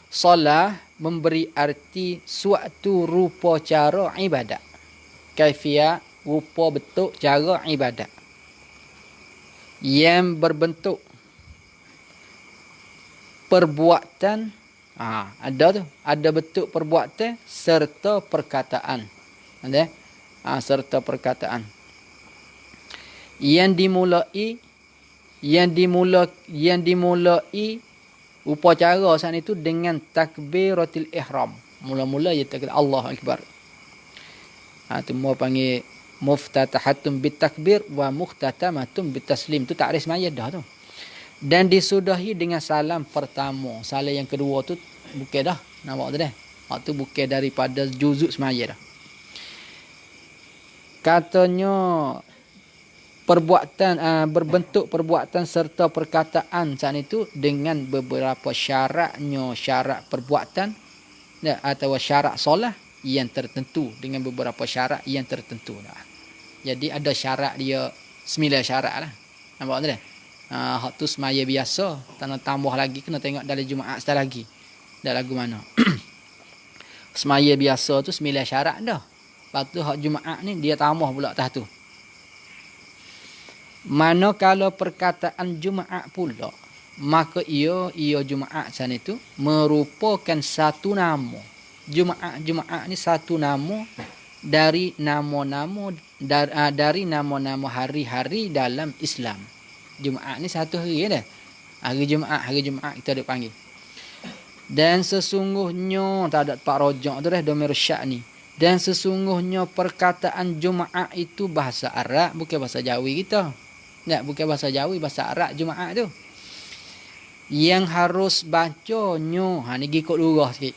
Solah memberi arti suatu rupa cara ibadat. Kaifiyah rupa bentuk cara ibadat. Yang berbentuk perbuatan. Ada tu. Ada bentuk perbuatan serta perkataan. Ada? Serta perkataan. Yang dimulai upacara saat itu dengan takbiratul ihram. Mula-mula ia takbir Allahu akbar. Tu mau panggil muftatahatun bitakbir wa muhtatamatun bitaslim. Tu takrif semaya dah tu. Dan disudahi dengan salam pertama. Salam yang kedua tu bukan dah. Nampak tu dah. Tu bukan daripada juzuk semaya dah. Katanya berbentuk perbuatan serta perkataan saat itu dengan beberapa syaratnya, syarat perbuatan atau syarat solat yang tertentu dengan beberapa syarat yang tertentu. Jadi ada syarat dia 9 syarat lah. Nampak tak? Hak tu semaya biasa, tak tambah lagi kena tengok dalam Jumaat sekali lagi. Dah lagu mana? Semaya biasa tu 9 syarat dah. Lepas tu hak Jumaat ni dia tambah pula atas tu. Manakala perkataan Jumaat pula, maka ia Jumaat sana itu merupakan satu nama. Jumaat ni satu nama dari nama-nama hari-hari dalam Islam. Jumaat ni satu hari dah. Hari Jumaat kita ada panggil. Dan sesungguhnya tak ada Pak Rojak tu dah Domir Syak ni. Dan sesungguhnya perkataan Jumaat itu bahasa Arab, bukan bahasa Jawi kita. Bukan bahasa Jawi, bahasa Arab Jumaat tu. Yang harus bacanya, ni ikut lurah sikit.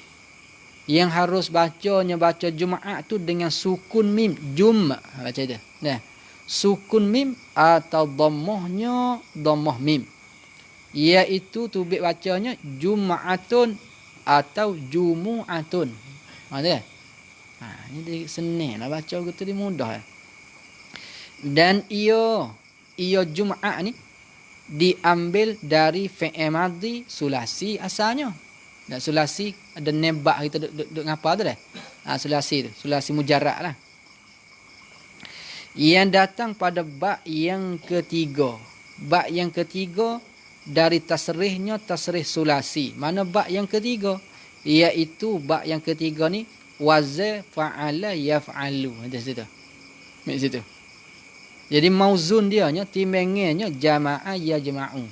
Yang harus bacanya, baca Jumaat tu dengan sukun mim. Baca tu. Sukun mim atau dhammahnya dhammah mim. Iaitu tubik bacanya Jumaatun atau Jumu'atun. Ada? Ini senang lah baca gitu dia mudah. Dan ia Jumaat ni diambil dari fi'il madhi sulasi asalnya. Dan sulasi ada nebak kita duk ngapa tu dah. Sulasi tu, sulasi mujarrad lah. Yang datang pada bab yang ketiga. Bab yang ketiga dari tasrihnya tasrih sulasi. Mana bab yang ketiga? Iaitu bab yang ketiga ni waza fa'ala yaf'alu. Ada situ. Mek situ. Jadi mauzun dia nya timbangannya jama'a ya jama'u.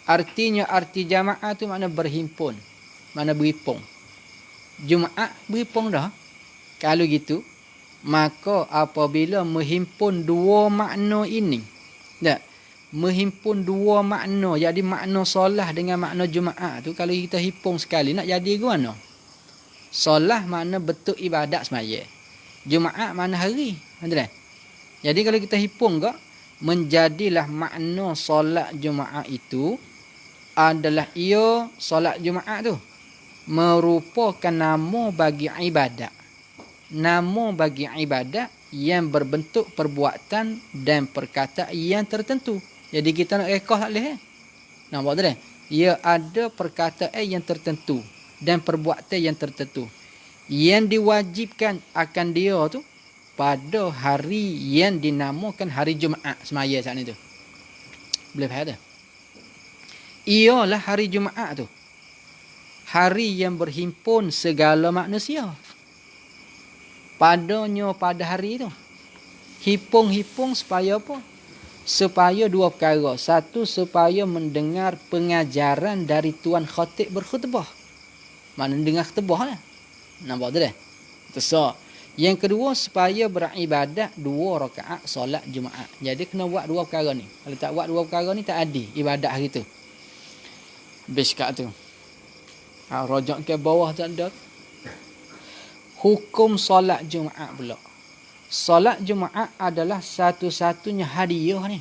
Artinya arti jamaah tu makna berhimpun. Makna berhimpun. Jumaat berhimpun dah. Kalau gitu, maka apabila menghimpun dua makna ini, tak? Menghimpun dua makna, jadi makna solah dengan makna Jumaat tu, kalau kita himpun sekali, nak jadi ke mana? Solah makna betul ibadat semaya. Jumaat makna hari. Tak? Jadi kalau kita himpun ke, menjadilah makna solat Jumaat itu adalah ia solat Jumaat tu merupakan nama bagi ibadat. Nama bagi ibadat yang berbentuk perbuatan dan perkataan yang tertentu. Jadi kita nak rekah tak boleh. Nampak tak? Ia ada perkataan yang tertentu dan perbuatan yang tertentu. Yang diwajibkan akan dia tu pada hari yang dinamakan hari Jumaat semaya saat itu. Boleh faham tak? Ialah hari Jumaat tu. Hari yang berhimpun segala manusia. Padanya pada hari itu. Hipung-hipung supaya apa? Supaya dua perkara. Satu, supaya mendengar pengajaran dari Tuan Khatib berkhutbah. Mana dengar khutbah lah. Nampak tu dah? So, yang kedua, supaya beribadat 2 rakaat solat Jumaat. Jadi kena buat 2 perkara ni. Kalau tak buat 2 perkara ni, tak adil ibadat hari tu. Habis kat tu. Rojak ke bawah tak ada. Hukum solat Jumaat pula. Solat Jumaat adalah satu-satunya hadiah ni.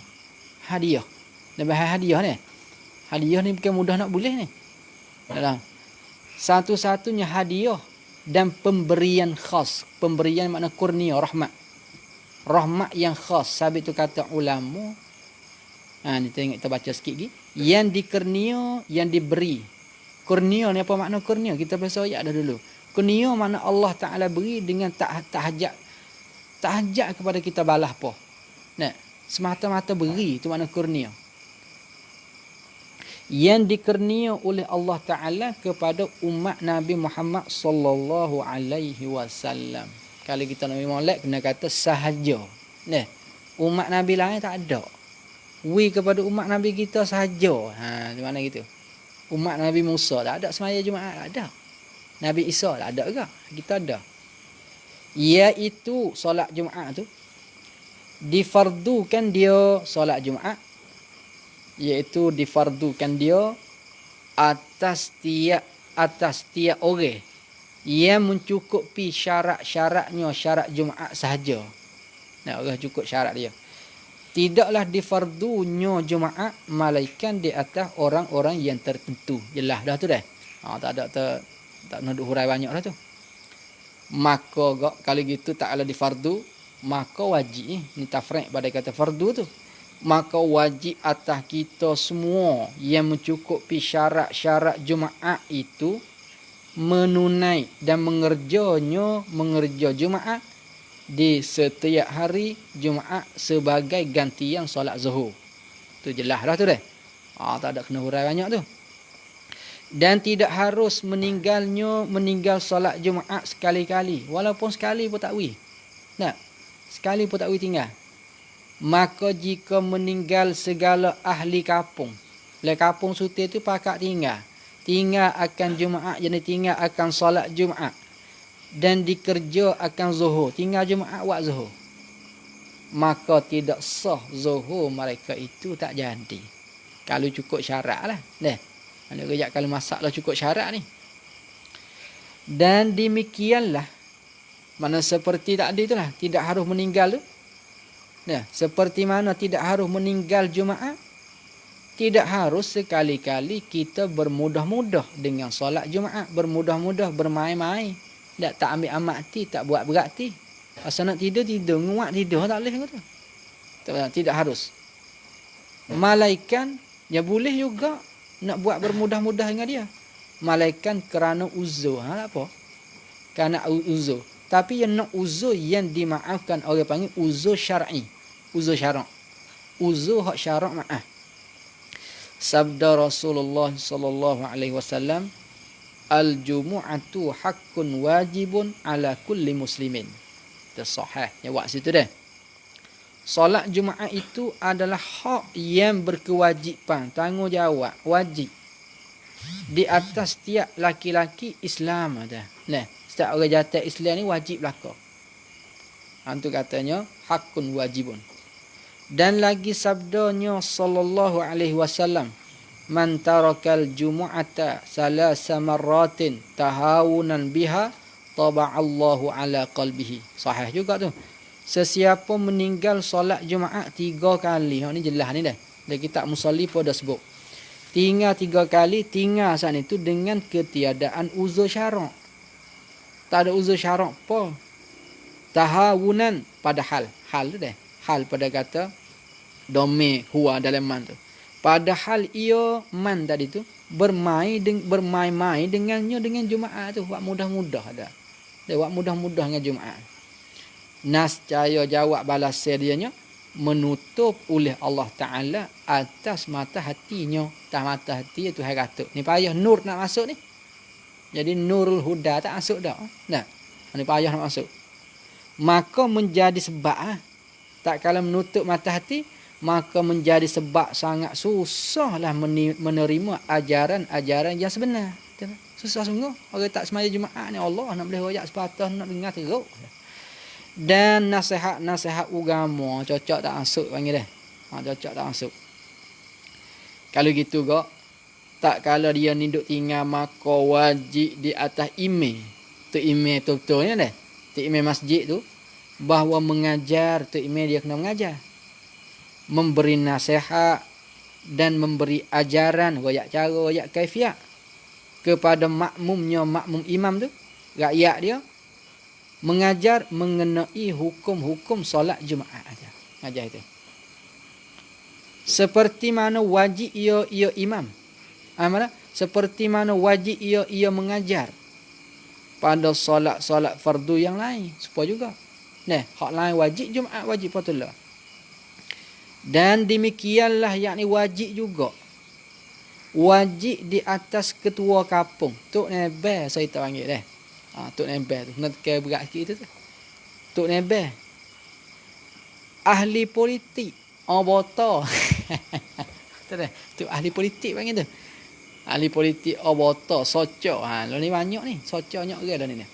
Hadiah. Lebih hadiah ni. Hadiah ni bukan mudah nak boleh ni. Dalam satu-satunya hadiah dan pemberian khas. Pemberian makna kurnia, rahmat. Rahmat yang khas. Sabit tu kata ulama. Ni tengok kita baca sikit lagi. Yang dikurnia, yang diberi. Kurnia ni apa makna kurnia? Kita biasa ayat dah dulu. Kurnia makna Allah Ta'ala beri dengan tak hajat kepada kita balas apa. Nah, semata-mata beri itu makna kurnia. Yang dikurnia oleh Allah Ta'ala kepada umat Nabi Muhammad sallallahu alaihi wasallam. Kalau kita nak molek kena kata sahaja. Nah, umat Nabi lain tak ada. We kepada umat Nabi kita sahaja. Di mana gitu? Umat Nabi Musa tak ada semaya Jumaat, tak ada. Nabi Isa tak ada ke? Kita ada. Iaitu solat Jumaat tu difardukan dia solat Jumaat, iaitu difardukan dia atas tiap orang yang mencukupi syarat-syaratnya syarat Jumaat sahaja. Nak orang cukup syarat dia. Tidaklah difardunya Jumaat malaikat di atas orang-orang yang tertentu. Jelas dah tu dah. Tak ada tak nak hurai banyak dah tu. Maka kalau gitu tak ada difardu, maka wajib ni tafriq pada kata fardu tu. Maka wajib atas kita semua yang mencukupi syarat-syarat Jumaat itu menunai dan mengerja Jumaat di setiap hari Jumaat sebagai gantian solat zuhur. Tu jelas dah tu dah. Tak ada kena hurai banyak tu. Dan tidak harus meninggal solat Jumaat sekali-kali. Walaupun sekali pun tak wih. Tak? Sekali pun tak wih tinggal. Maka jika meninggal segala ahli kampung. Oleh kampung suti tu pakak tinggal. Tinggal akan Jumaat, jadi tinggal akan solat Jumaat. Dan dikerja akan zuhur. Tinggal Jumaat buat zuhur. Maka tidak sah zuhur mereka itu tak jadi. Kalau cukup syarat lah. Ada kejap kalau masalah cukup syarat ni. Dan demikianlah. Mana seperti tadi itulah. Tidak harus meninggal tu. Seperti mana tidak harus meninggal Jumaat. Tidak harus sekali-kali kita bermudah-mudah dengan solat Jumaat. Bermudah-mudah bermain-main. Tak ambil amat ti, tak buat berat ti. Asal nak tidur, nguat tidur, tak boleh kata. Tidak harus. Malaikat, ya boleh juga nak buat bermudah-mudah dengan dia. Malaikat kerana uzur, tak apa. kerana uzur. Tapi yang nak uzur yang dimaafkan orang panggil uzur syar'i. Uzur syarak. Uzur hak syarak maaf. Sabda Rasulullah sallallahu alaihi wasallam, al-jumu'atu haqqun wajibun ala kulli muslimin. Itu sahih. Jawab situ dah. Solat Jumaat itu adalah hak yang berkewajipan, tanggungjawab, wajib di atas setiap laki-laki Islam ada. Nah, setiap orang jatuh Islam ni wajib belaka. Itu katanya hakun wajibun. Dan lagi sabdanya sallallahu alaihi wasallam, man tarakal jumu'ata salasa marratin tahawunan biha taba'allahu ala qalbihi. Sahih juga tu. Sesiapa meninggal solat Jumaat 3 kali. Ni jelas ni dah. Dari kitab Musalli pun dah sebut. Tinggal 3 kali, tinggal saat itu dengan ketiadaan uzur syarak. Tak ada uzur syarak apa. Tahawunan pada hal. Hal tu dah. Hal pada kata dome huwa dalam man tu. Padahal ia man tadi tu bermain-main dengannya dengan Jumaat tu. Buat mudah-mudah ada. Dia buat mudah-mudah dengan Jumaat. Nascaya jawab balasnya dianya menutup oleh Allah Ta'ala atas mata hatinya. Atas mata hati itu Tuhan kata. Ni payah nur nak masuk ni. Jadi nurul huda tak masuk dah. Nah, ni payah nak masuk. Maka menjadi sebab tak kala menutup mata hati, maka menjadi sebab sangat susahlah menerima ajaran-ajaran yang sebenar. Susah sungguh. Orang tak semaya Jumaat ni Allah nak boleh royak sepatah nak dengar teruk. Dan nasihat-nasihat agama cocok tak masuk panggil dia. Cocok tak masuk. Kalau gitu kok, tak kala dia ni duk tinggal maka wajib di atas imam. Tu imam betul-betulnya dah. Tu imam masjid tu bahawa mengajar, tu imam dia kena mengajar. Memberi nasihat dan memberi ajaran royak cara, royak kaifiat kepada makmumnya, makmum imam tu, rakyat dia. Mengajar mengenai hukum-hukum solat Jumaat aja. Ajar itu. Seperti mana wajib ia imam. Mana? Seperti mana wajib ia mengajar pada solat-solat fardu yang lain. Supaya juga. Nah, hak lain wajib, Jumaat wajib patutlah. Dan demikianlah yakni wajib juga. Wajib di atas ketua kampung. Tok Nebel saya tak panggil dah. Tok Nebel tu. Nak tekan berat sikit tu. Tok Nebel. Ahli politik. Obota. Tu ahli politik panggil tu. Ahli politik obota. Socok. Lo ni banyak ni. Socok banyak ke dah ni.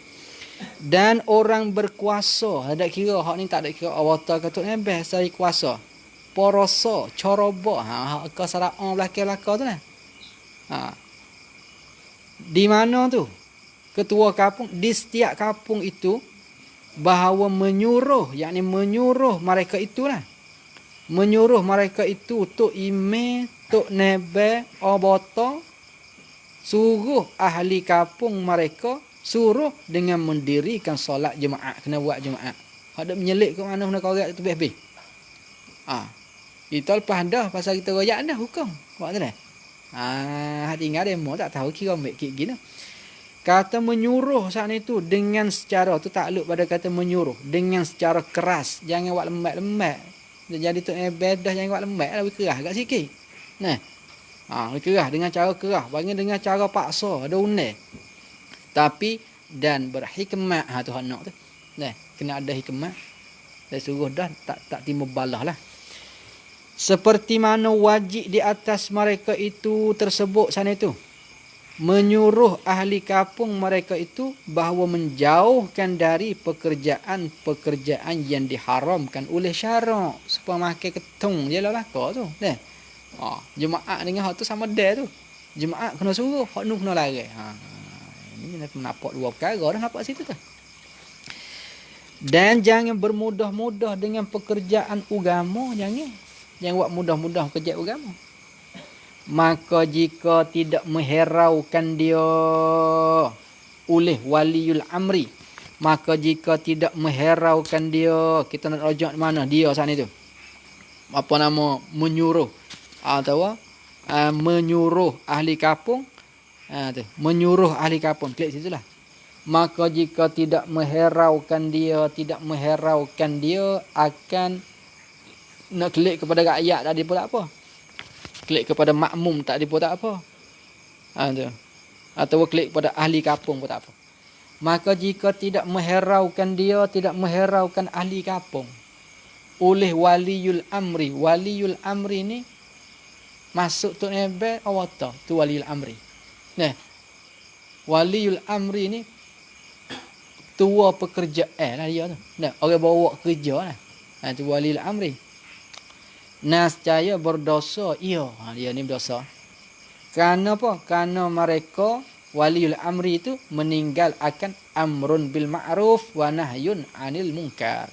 Dan orang berkuasa. Tak kira. Hak ni tak ada kira obota ke Tok Nebel. Saya kuasa. Poroso. Corobo. Ke saraan belakang-belakang tu lah. Di mana tu? Ketua kampung di setiap kampung itu bahawa menyuruh, yakni menyuruh mereka itulah. Menyuruh mereka itu tok ime, tok nebe, obota suruh ahli kampung mereka suruh dengan mendirikan solat Jumaat, kena buat Jumaat. Ada menyelit ke mana korek tu beh-beh. Itu lepas dah pasal kita royak dah hukum. Buat tu dah. Tinggal demo tak tahu kira ambil kit gini. Kata menyuruh saat itu dengan secara tu takluk pada kata menyuruh dengan secara keras, jangan buat lembat-lembat. Jadi tu bedah jangan buat lembat, lebih keras agak sikit. Nah. Lebih keras dengan cara keras, bagi dengan cara paksa, ada undang. Tapi dan berhikmat tu hak nak tu. Nah, kena ada hikmat. Saya suruh dah tak timbul balah lah. Seperti mana wajib di atas mereka itu tersebut sana itu. Menyuruh ahli kampung mereka itu bahawa menjauhkan dari pekerjaan-pekerjaan yang diharamkan oleh syarak. Supaya makan ketung je lah tu. Jemaah dengan hak tu sama dia tu. Jemaah kena suruh, hak nu kena larang. Ini nampak dua perkara dah nampak situ tu. Dan jangan bermudah-mudah dengan pekerjaan agama, jangan buat mudah-mudah kerja agama. Maka jika tidak mengheraukan dia oleh waliul amri, maka jika tidak mengheraukan dia, kita nak rujuk mana dia sana itu, apa nama, menyuruh atau menyuruh ahli kampung, menyuruh ahli kampung, klik situlah. maka jika tidak mengheraukan dia akan nak klik kepada rakyat tadi pun tak apa. Klik kepada makmum tadi pun tak apa. Tu. Atau klik kepada ahli kampung pun tak apa. Maka jika tidak mengheraukan ahli kampung oleh waliul amri ni masuk tu nebe awata tu waliul amri. Nah, waliul amri ni tua pekerjaan lah dia tu. Nah, orang bawa kerja lah. Tu waliul amri. Nascaya berdosa, dia ni berdosa. Kerana apa? Kerana mereka waliul amri itu meninggal akan amrun bil ma'ruf wa nahyun 'anil munkar.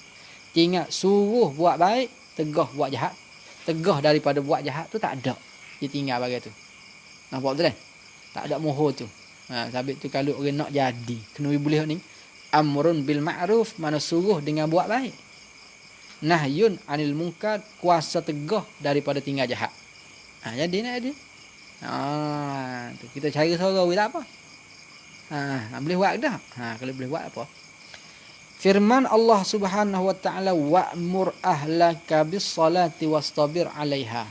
Ingat, suruh buat baik, tegah buat jahat. Tegah daripada buat jahat tu tak ada. Dia tinggal bagi tu. Nampak betul kan? Tak ada mohon tu. Sabit tu kalau orang nak jadi, kena boleh ni. Amrun bil ma'ruf, mana suruh dengan buat baik. Nahyun 'anil munkar, kuasa tegah daripada tinggal jahat. Jadi nak ada. Tu kita cari sorang tak apa. Boleh buat dah. Kalau boleh buat apa? Firman Allah Subhanahu wa taala, wa'mur ahlaka bis-salati wastabir 'alaiha.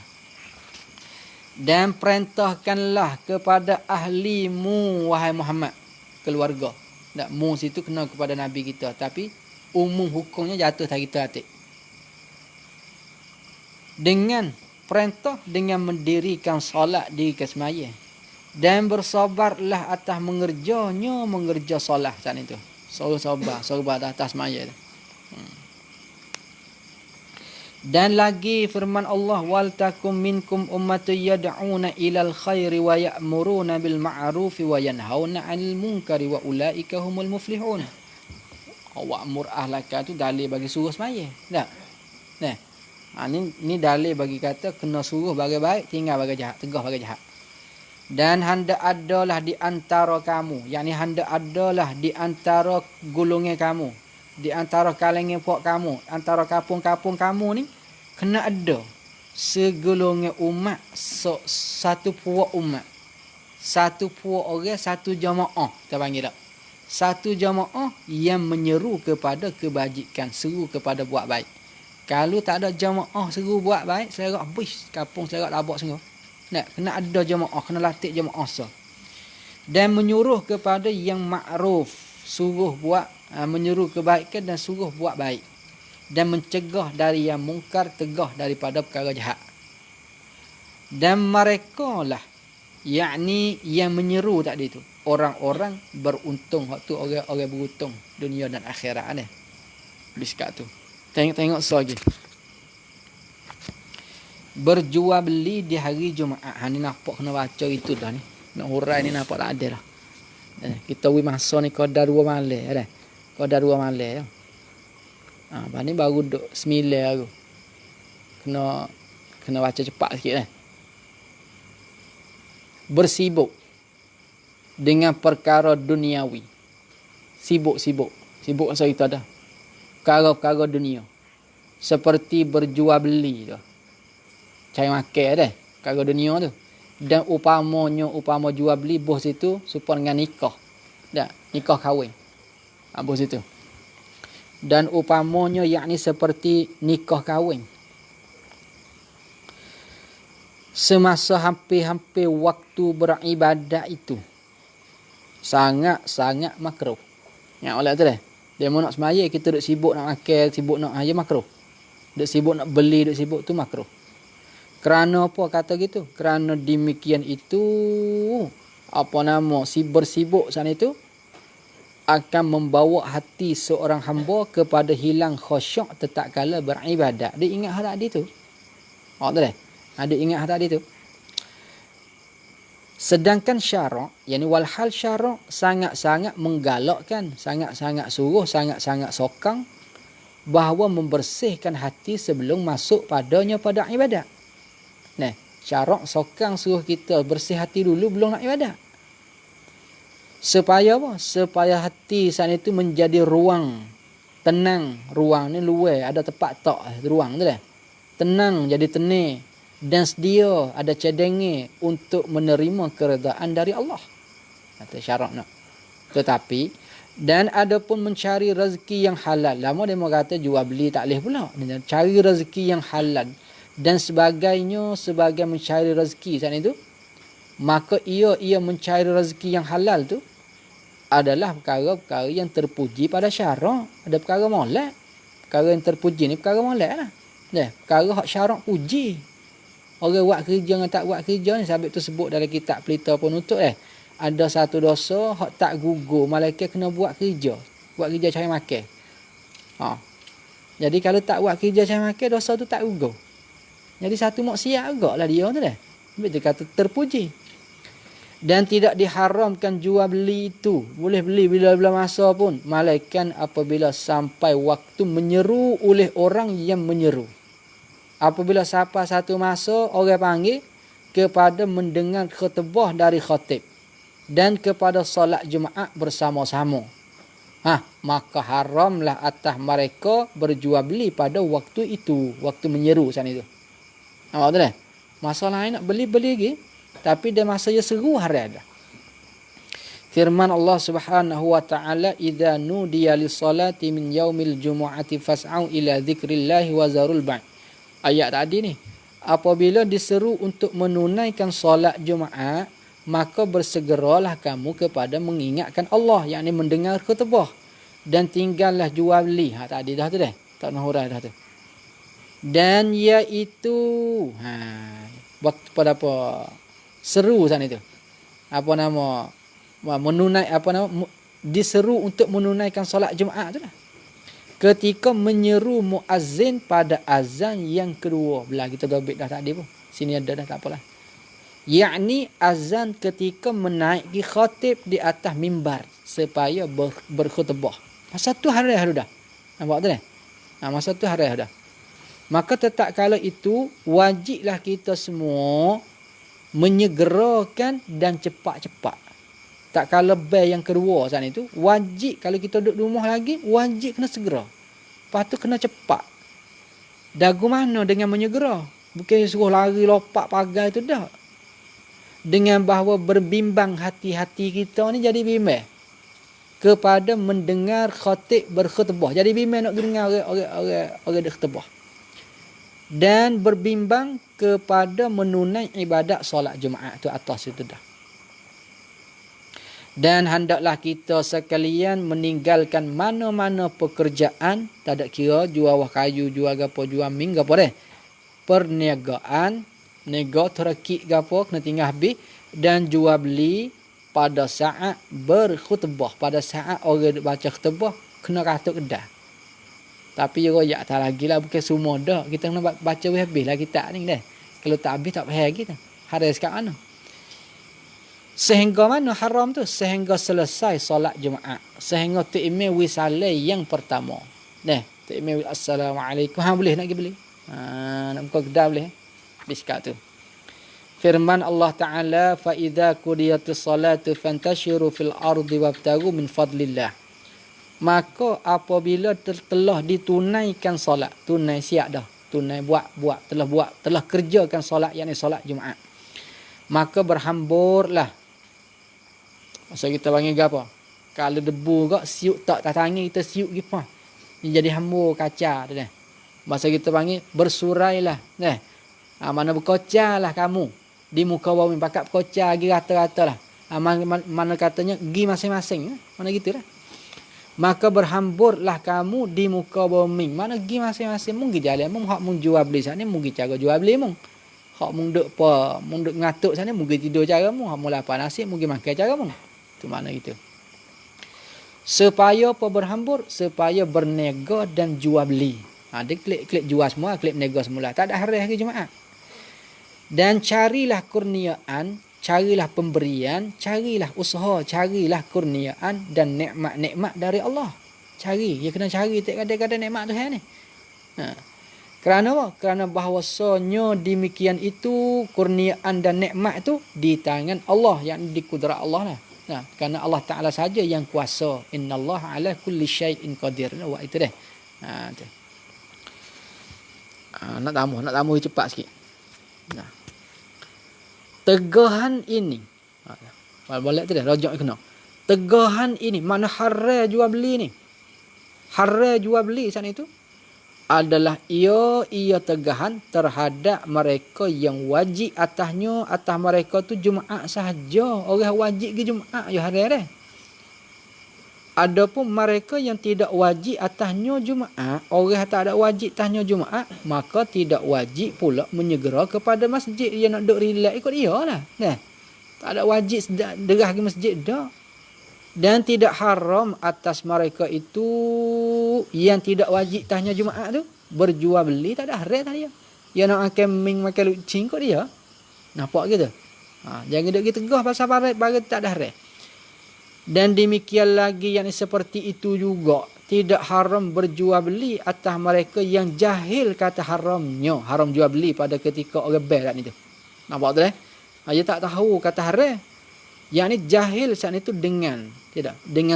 Dan perintahkanlah kepada ahlimu wahai Muhammad, keluarga. Tak mu situ kena kepada nabi kita, tapi umum hukumnya jatuh atas kita atik. Dengan perintah dengan mendirikan solat di semaya dan bersabarlah atas mengerja solat saat itu. Sabar atas semaya tu. Dan lagi firman Allah, wal takum minkum ummatun yad'una ilal khairi wa ya'muruna bil ma'rufi wa yanhauna 'anil munkari wa ulaika humul muflihun. Wa'mur ahlaka tu dalil bagi suruh semaya. Tak? Nah. Ni dalil bagi kata kena suruh bagi baik, tinggal bagi jahat, tegah bagi jahat. Dan hendak adalah di antara kamu, yakni hendak adalah di antara golongan kamu, di antara kalangan puak kamu, antara kampung-kampung kamu ni kena ada segolongan umat, satu puak umat, satu puak orang, satu jamaah, kita panggil tak? Satu jamaah yang menyeru kepada kebajikan, seru kepada buat baik. Kalau tak ada jamaah seru buat baik, serak habis kampung, serak labak semua. Kena ada jamaah, kena latih jamaah so. Dan menyuruh kepada yang ma'ruf, suruh buat, menyuruh kebaikan dan suruh buat baik. Dan mencegah dari yang mungkar, tegah daripada perkara jahat. Dan mereka lah, yakni yang menyeru tadi tu, orang-orang beruntung, waktu orang-orang beruntung dunia dan akhirat ni. Biskat tu. Tengok lagi. Berjual beli di hari Jumaat. Ni nampak kena baca itu dah ni. Nak hurai ni nampak tak ada dah. Kita wui masa ni qadar 2 malam dah. Qadar 2 malam. Ni baru duk 9 aku. Kena baca cepat sikit dah. Bersibuk dengan perkara duniawi. Sibuk masa kita dah. Perkara-perkara dunia. Seperti berjual beli tu. Cari makan dah. Perkara dunia tu. Dan upama jual beli bos itu supaya dengan nikah. Tak? Nikah kahwin. Bos itu. Dan upamanya yakni seperti nikah kahwin. Semasa hampir-hampir waktu beribadat itu. Sangat-sangat makruh. Yang oleh tu dah. Dia mau nak semaya, kita duk sibuk nak makan, sibuk nak aja makruh. Duk sibuk nak beli, duk sibuk tu makruh. Kerana apa kata gitu? Kerana demikian itu bersibuk sana itu akan membawa hati seorang hamba kepada hilang khusyuk tatkala beribadat. Dia ingat hal tadi tu. Tu dah. Ada ingat hal tadi tu. Sedangkan syarak, yakni walhal syarak sangat-sangat menggalakkan, sangat-sangat suruh, sangat-sangat sokang bahawa membersihkan hati sebelum masuk padanya pada ibadat. Syarak sokang suruh kita bersih hati dulu belum nak ibadat. Supaya apa? Supaya hati saat itu menjadi ruang tenang. Ruang ni luar, ada tempat tak ruang tu dah. Tenang, jadi tenang. Dan sedia ada cadangnya untuk menerima keredaan dari Allah. Kata syarat nak. Tetapi Dan adapun mencari rezeki yang halal. Lama dia kata jual beli tak boleh pula. Cari rezeki yang halal dan sebagainya sebagai mencari rezeki saat itu. Maka ia mencari rezeki yang halal tu adalah perkara-perkara yang terpuji pada syarak. Ada perkara molek. Perkara yang terpuji ni perkara molek lah. Perkara hak syarak puji. Orang buat kerja dengan tak buat kerja ni, sabit tu sebut dalam kitab pelita penuntut ada satu dosa hak tak gugur, malaikat kena buat kerja. Buat kerja cari makan. Jadi kalau tak buat kerja cari makan, dosa tu tak gugur. Jadi satu maksiat agaklah dia tu dah. Sebab tu kata terpuji. Dan tidak diharamkan jual beli itu. Boleh beli bila-bila masa pun. Malaikat apabila sampai waktu menyeru oleh orang yang menyeru. Apabila sampai satu masa orang panggil kepada mendengar khutbah dari khatib. Dan kepada solat Jumaat bersama-sama. Maka haramlah atas mereka berjual beli pada waktu itu. Waktu menyeru sana itu. Nampak tu dah? Masalah nak beli-beli lagi. Tapi dia masa dia seru hari ada. Firman Allah Subhanahu wa taala, "Idza nudiya lis-salati min yaumil jumu'ati fas'au ila dzikrillahi wa zarul bai'." Ayat tadi ni, apabila diseru untuk menunaikan solat Jumaat, maka bersegeralah kamu kepada mengingatkan Allah, yakni mendengar khutbah, dan tinggallah jual beli. Tadi dah tu dah. Tak nak huraikan dah tu. Dan iaitu waktu pada apa? Seru sana itu. Apa nama? Diseru untuk menunaikan solat Jumaat tu lah. Ketika menyeru muazzin pada azan yang kedua. Belah kita dah dah tadi pun. Sini ada dah, tak apalah. Yakni azan ketika menaiki khatib di atas mimbar supaya berkhutbah. Masa tu hari dah. Nampak tu dah? Masa tu hari dah. Maka tetap kala itu wajiblah kita semua menyegerakan dan cepat-cepat. Tak kala bel yang kedua saat itu, wajib kalau kita duduk di rumah lagi, wajib kena segera. Lepas tu kena cepat. Dagu mana dengan menyegera? Bukan suruh lari lopak pagar itu dah. Dengan bahawa berbimbang hati-hati kita ni jadi bimbang kepada mendengar khatib berkhutbah. Jadi bimbang nak dengar orang berkhutbah. Dan berbimbang kepada menunai ibadat solat Jumaat tu atas itu dah. Dan hendaklah kita sekalian meninggalkan mana-mana pekerjaan, tak ada kira jual wah kayu, jual gapo, jual ming gapo deh. Perniagaan, nego terakik gapo kena tinggal habis, dan jual beli pada saat berkhutbah, pada saat orang baca khutbah kena katuk kedah. Tapi royak tak lagi lah, bukan semua dah. Kita kena baca habis lah kitab ni dah. Kalau tak habis tak faham kita. Hari sekarang mana? Sehingga mana haram tu? Sehingga selesai solat Jumaat. Sehingga ta'imil wisalai yang pertama. Ta'imil assalamualaikum. Boleh nak pergi beli. Nak buka kedai boleh. Biskat tu. Firman Allah Ta'ala, فَإِذَا قُضِيَتِ الصَّلَاةُ فَانْتَشِرُوا فِي الْأَرْضِ وَابْتَغُوا مِنْ فَضْلِ اللَّهِ. Maka apabila telah ditunaikan solat, tunai siap dah, tunai telah kerjakan solat, yakni solat Jumaat, maka berhamburlah. Masa kita panggil apa? Kalau debu kak siuk tak tangi kita siuk gipa. Ini jadi hambur kaca tu dah. Masa kita panggil bersurailah. Mana berkocarlah kamu di muka bumi, pakat berkocar lagi rata-rata lah. Mana katanya gi masing-masing. Mana gitu lah. Maka berhamburlah kamu di muka bumi. Mana gi masing-masing mung gi jalan mung hak mung jual beli sana mung gi cara jual beli mung. Hak mung duk ngatuk sana mung gi tidur cara mung, hak mung lapar nasi mung gi makan cara mung. Tu mana gitu. Supaya apa berhambur? Supaya berniaga dan jual beli. Dia klik jual semua, klik niaga semula. Tak ada hari hari Jumaat. Dan carilah kurniaan, carilah pemberian, carilah usaha, carilah kurniaan dan nikmat-nikmat dari Allah. Cari, dia kena cari kadang-kadang nikmat tu ni. Kerana apa? Kerana bahawasanya demikian itu kurniaan dan nikmat tu di tangan Allah, yang di kudrat Allah lah. Kerana Allah Ta'ala saja yang kuasa. Innallaha ala kulli syai'in qadir. Wah itu dah. Tu. Nak tamu cepat sikit. Tegahan ini. Balik tu dah, rojak kena. Tegahan ini, mana haram jual beli ni. Haram jual beli sana itu adalah ia tegahan terhadap mereka yang wajib atasnya, atas mereka tu Jumaat sahaja. Orang wajib ke Jumaat ya haram dah. Adapun mereka yang tidak wajib atasnya Jumaat, orang tak ada wajib atasnya Jumaat, maka tidak wajib pula menyegera kepada masjid. Dia nak duduk relax ikut dia lah. Nah, tak ada wajib derah ke masjid dah. Dan tidak haram atas mereka itu yang tidak wajib tanya Jumaat tu berjual beli, tak ada haram tak dia. Dia nak makan ming makan lucing kot dia. Nampak gitu. Jangan duk gitu tegah pasal barat tak ada haram. Dan demikian lagi yang seperti itu juga tidak haram berjual beli atas mereka yang jahil kata haramnya, haram jual beli pada ketika orang berat itu. Nampak tu dia tak tahu kata haram. Yang ni jahil saat itu dengan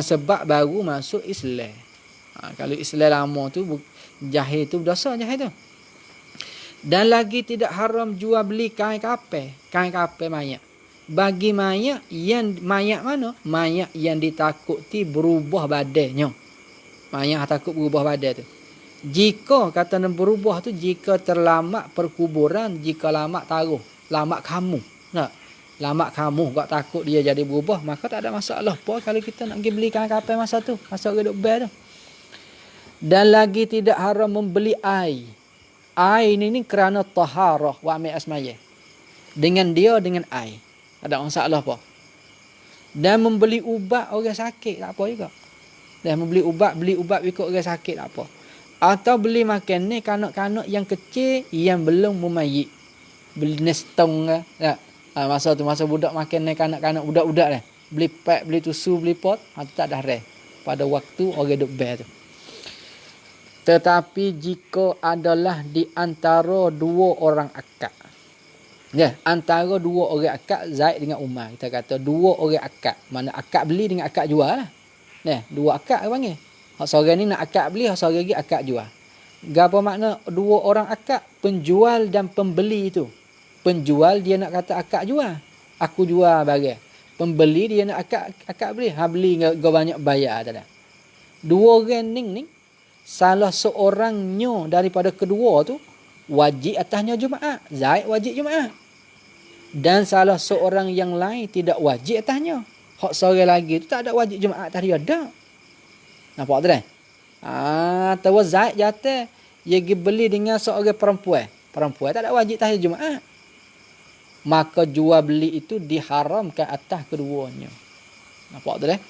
sebab baru masuk Islam. Kalau Islam lama tu jahil tu dosa jahil tu. Dan lagi tidak haram jual beli kain kapal mayat. Bagi mayat yang mayat mana? Mayat yang ditakuti berubah badannya. Mayat takut berubah badan tu. Jika kata nak berubah tu jika terlambat perkuburan, jika lambat taruh, lambat kamu. Tak? Lambat kamu kau takut dia jadi berubah, maka tak ada masalah apa kalau kita nak pergi beli kain kapal masa tu, masa hidup bel tu. Dan lagi tidak haram membeli air. Air ini kerana taharah wa amil asmaya. Dengan air. Tak ada masalah apa. Dan membeli ubat orang sakit tak apa juga. Dan beli ubat ikut orang sakit tak apa. Atau beli makan ni kanak-kanak yang kecil yang belum memayit. Beli nestong ke. Tak? Masa tu masa budak makan ni kanak-kanak budak-budak ni. Beli pack, beli tusu, beli pot. Itu tak ada haram. Pada waktu orang duk bear tu. Tetapi jika adalah di antara dua orang akad. Ya, antara dua orang akad Zaid dengan Umar. Kita kata dua orang akad. Mana akad beli dengan akad jual lah. Nah, dua akad dia panggil. Hak seorang ni nak akad beli, hak seorang lagi akad jual. Gapo makna dua orang akad? Penjual dan pembeli itu. Penjual dia nak kata akad jual. Aku jual barang. Pembeli dia nak akad beli. Beli enggak banyak bayar tak ada. Dua orang ni salah seorangnya daripada kedua tu wajib atasnya Jumaat. Zaid wajib Jumaat. Dan salah seorang yang lain tidak wajib atasnya. Hak seorang lagi tu tak ada wajib Jumaat atas dia dah. Nampak tu dah? Tahu Zaid jatuh dia pergi beli dengan seorang perempuan. Perempuan tak ada wajib atas Jumaat. Maka jual beli itu diharamkan atas keduanya. Nampak tu dah?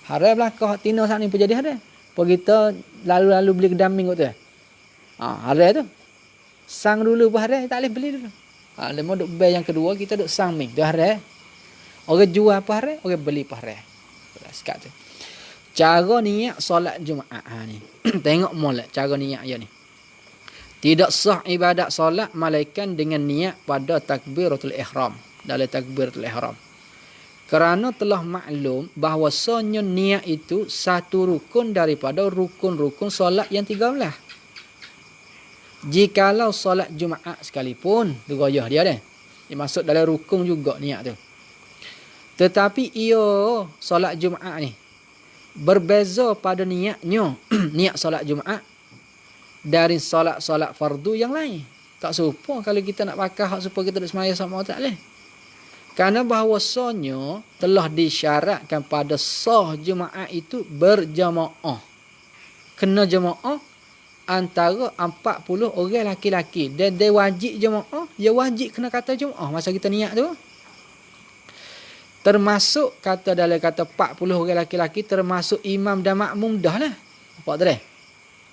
Haram lah kau tina saat ni pun jadi haram. Pun kita lalu-lalu beli kedaming kot tu. Haram tu. Sang dulu pun haram, tak boleh beli dulu. Lama duk bayar yang kedua kita duk sang ming. Tu haram. Orang jual apa haram, orang beli apa haram. Sekat tu. Cara niat solat Jumaat ni. Tengok molek cara niat dia ni. Tidak sah ibadat solat malaikat dengan niat pada takbiratul ihram. Dalam takbiratul ihram. Kerana telah maklum bahawasanya niat itu satu rukun daripada rukun-rukun solat yang 13. Jikalau solat Jumaat sekalipun, tu gayah dia dah. Dia masuk dalam rukun juga niat tu. Tetapi solat Jumaat ni berbeza pada niatnya. Niat solat Jumaat dari solat-solat fardu yang lain. Tak serupa kalau kita nak pakai hak supaya kita nak semaya sama tak boleh. Kerana bahawasanya telah disyaratkan pada sah Jumaat itu berjamaah. Kena jamaah antara 40 orang laki-laki. Dan dia wajib jamaah, dia wajib kena kata jamaah masa kita niat tu. Termasuk kata dalam kata 40 orang laki-laki termasuk imam dan makmum dah lah. Nampak tak dah?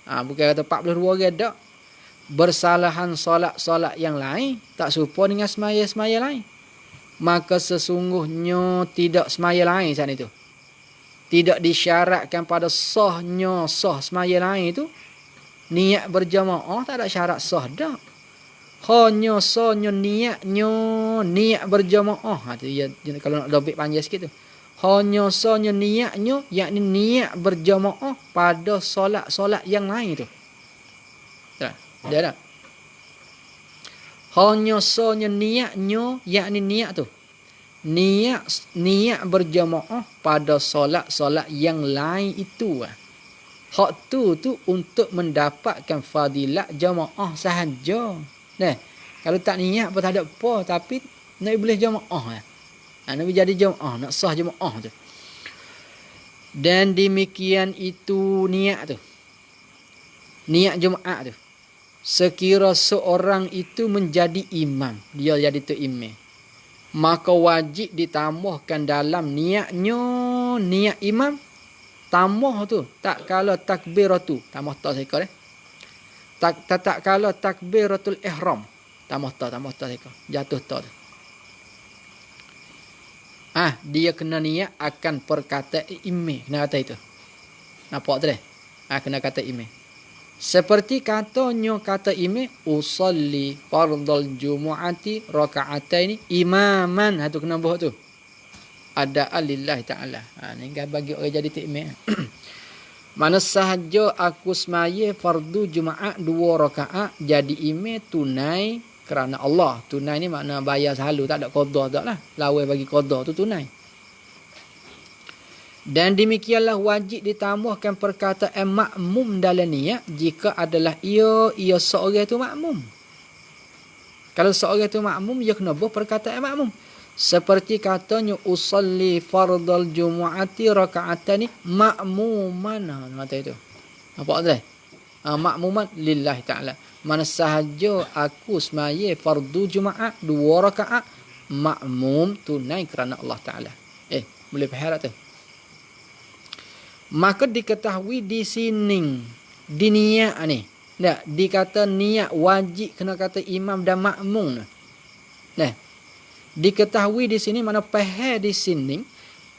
Bukan kata 42 orang dah. Bersalahan solat-solat yang lain tak serupa dengan semaya-semaya lain. Maka sesungguhnya tidak semaya lain saat itu. Tidak disyaratkan pada sah semaya lain itu. Niat berjamaah tak ada syarat sah dah. Hanya sahnya niat berjamaah. Kalau nak dobit panjang sikit tu. Hanya sahnya niatnya, yakni niat berjamaah pada solat-solat yang lain tu. Tak? Dia tak? Hanya sahnya niatnya, yakni niat tu. niat berjamaah pada solat-solat yang lain itu. Hak tu untuk mendapatkan fadilat jamaah sahaja. Nah, kalau tak niat pun tak ada apa, tapi nak boleh jamaah. Nak jadi jamaah, nak sah jamaah tu. Dan demikian itu niat tu. Niat Jumaat tu. Sekira seorang itu menjadi imam, dia jadi tu imam, maka wajib ditambahkan dalam niatnya, niat imam, tambah tu. Tak kala takbiratu, tambah ta seka tak kala takbiratul ihram, tambah ta seka, jatuh ta tu. Dia kena niat akan perkataan imam, kena kata itu. Nampak tu dah? Kena kata imam. Seperti katanya kata imam, usalli fardal jumu'ati raka'ataini imaman. Tu kena buat tu. Ada alillahi ta'ala. Ni kan bagi orang jadi imam. Mana sahaja aku semaya fardu Jumaat 2 rakaat jadi imam tunai kerana Allah. Tunai ni makna bayar selalu, tak ada qada tak lah. Lawan bagi qada tu tunai. Dan demikianlah wajib ditambahkan perkataan makmum dalam niat jika adalah ia seorang tu makmum. Kalau seorang tu makmum, ia kena buat perkataan makmum. Seperti katanya usalli fardal jumu'ati raka'atani makmuman. Kata itu. Nampak tak? Makmuman lillahi ta'ala. Mana sahaja aku semaya fardu Jumaat 2 rakaat makmum tunai kerana Allah Ta'ala. Boleh faham tak tu? Maka diketahui di sini, di niat ni. Tak, dikata niat wajib kena kata imam dan makmum. Nah, diketahui di sini mana faham di sini,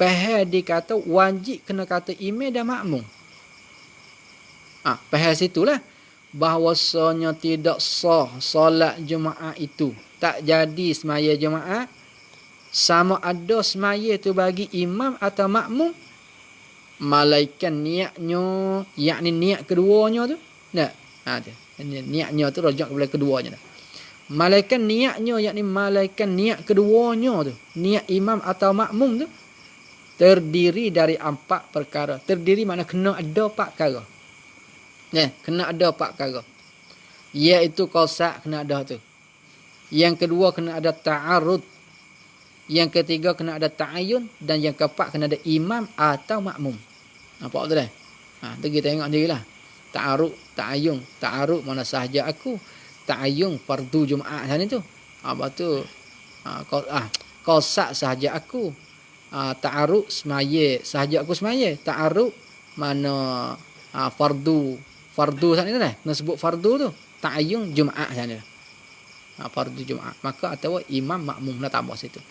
faham dikata wajib kena kata imam dan makmum. Faham situlah. Bahawasanya tidak sah solat Jumaat itu. Tak jadi semaya Jumaat. Sama ada semaya tu bagi imam atau makmum. Malaikan niatnya, yakni niat keduanya tu. Tak? Niatnya tu rajak kepada keduanya. Malaikan niatnya, yakni malaikan niat keduanya tu. Niat imam atau makmum tu. Terdiri dari 4 perkara. Terdiri makna kena ada 4 perkara. Kena ada 4 perkara. Iaitu qasak kena ada tu. Yang kedua kena ada ta'arud. Yang ketiga kena ada ta'ayun. Dan yang keempat kena ada imam atau makmum. Nampak tu dah? Tu kita tengok sendiri lah. Ta'arud, ta'ayun. Ta'arud mana sahaja aku. Ta'ayun fardu Jumaat sana tu. Lepas tu qasak sahaja aku. Ta'arud semaya sahaja aku semaya. Ta'arud mana fardu sana tu dah. Nak sebut fardu tu. Ta'ayun Jumaat sana. Fardu Jumaat. Maka atau imam makmum nak tambah situ.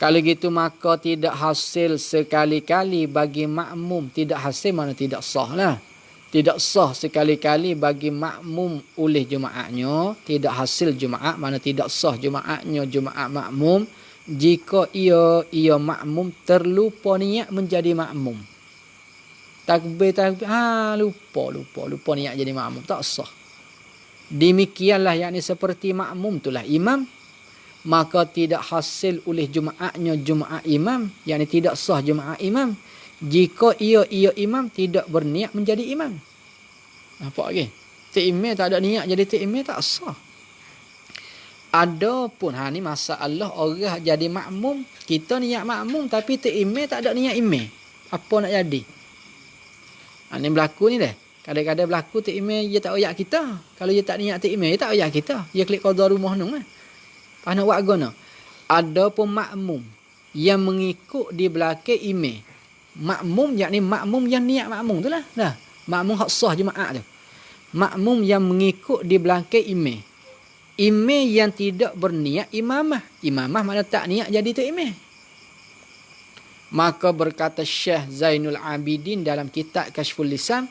Kalau gitu maka tidak hasil sekali-kali bagi makmum. Tidak hasil mana tidak sah lah. Tidak sah sekali-kali bagi makmum oleh Jumaatnya. Tidak hasil Jumaat mana tidak sah Jumaatnya Jumaat makmum. Jika ia makmum terlupa niat menjadi makmum. Takbir. Lupa niat jadi makmum. Tak sah. Demikianlah yakni seperti makmum itulah imam. Maka tidak hasil oleh Jumaatnya Jumaat imam. Yakni tidak sah Jumaat imam. Jika ia imam tidak berniat menjadi imam. Nampak lagi? Tak imam tak ada niat jadi tak imam tak sah. Adapun ni masalah orang jadi makmum. Kita niat makmum tapi tak imam tak ada niat imam. Apa nak jadi? Ni berlaku ni dah. Kadang-kadang berlaku tak imam dia tak oyak kita. Kalau dia tak niat tak imam dia tak oyak kita. Dia klik qada rumah nung lah. Pas nak buat guna. Adapun makmum yang mengikut di belakang imam. Makmum yakni makmum yang niat makmum tu lah. Dah. Makmum hak sah Jumaat tu. Makmum yang mengikut di belakang imam. Imam yang tidak berniat imamah. Imamah mana tak niat jadi tu imam. Maka berkata Syekh Zainul Abidin dalam kitab Kashful Lisan.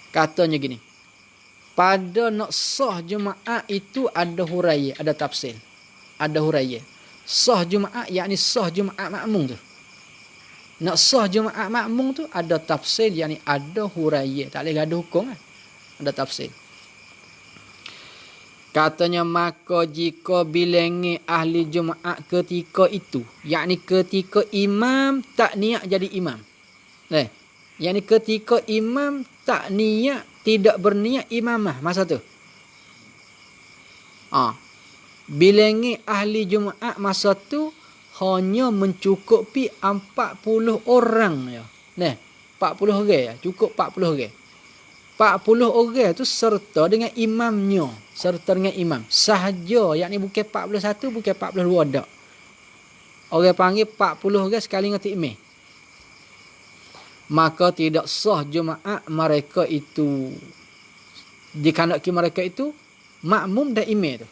Katanya gini. Pada nak sah Jumaat itu ada huraiya, ada tafsir. Ada huraiya. Sah Jumaat yakni sah Jumaat makmum tu. Nak sah Jumaat makmum tu ada tafsir yakni ada huraiya. Tak boleh gaduh hukum lah. Ada tafsir. Katanya maka jika bilangi ahli Jumaat ketika itu, yakni ketika imam tak niat jadi imam. Yakni ketika imam tak niat, tidak berniat imamah masa tu. Bilangi ahli Jumaat masa tu hanya mencukupi 40 orang ya. 40 orang ya, cukup 40 orang. 40 orang tu serta dengan imamnya, serta dengan imam sahaja, yakni bukan 41, bukan 42 dak. Orang panggil 40 orang sekali dengan imam. Maka tidak sah Jumaat mereka itu. Dikandaki mereka itu makmum dan imam tu.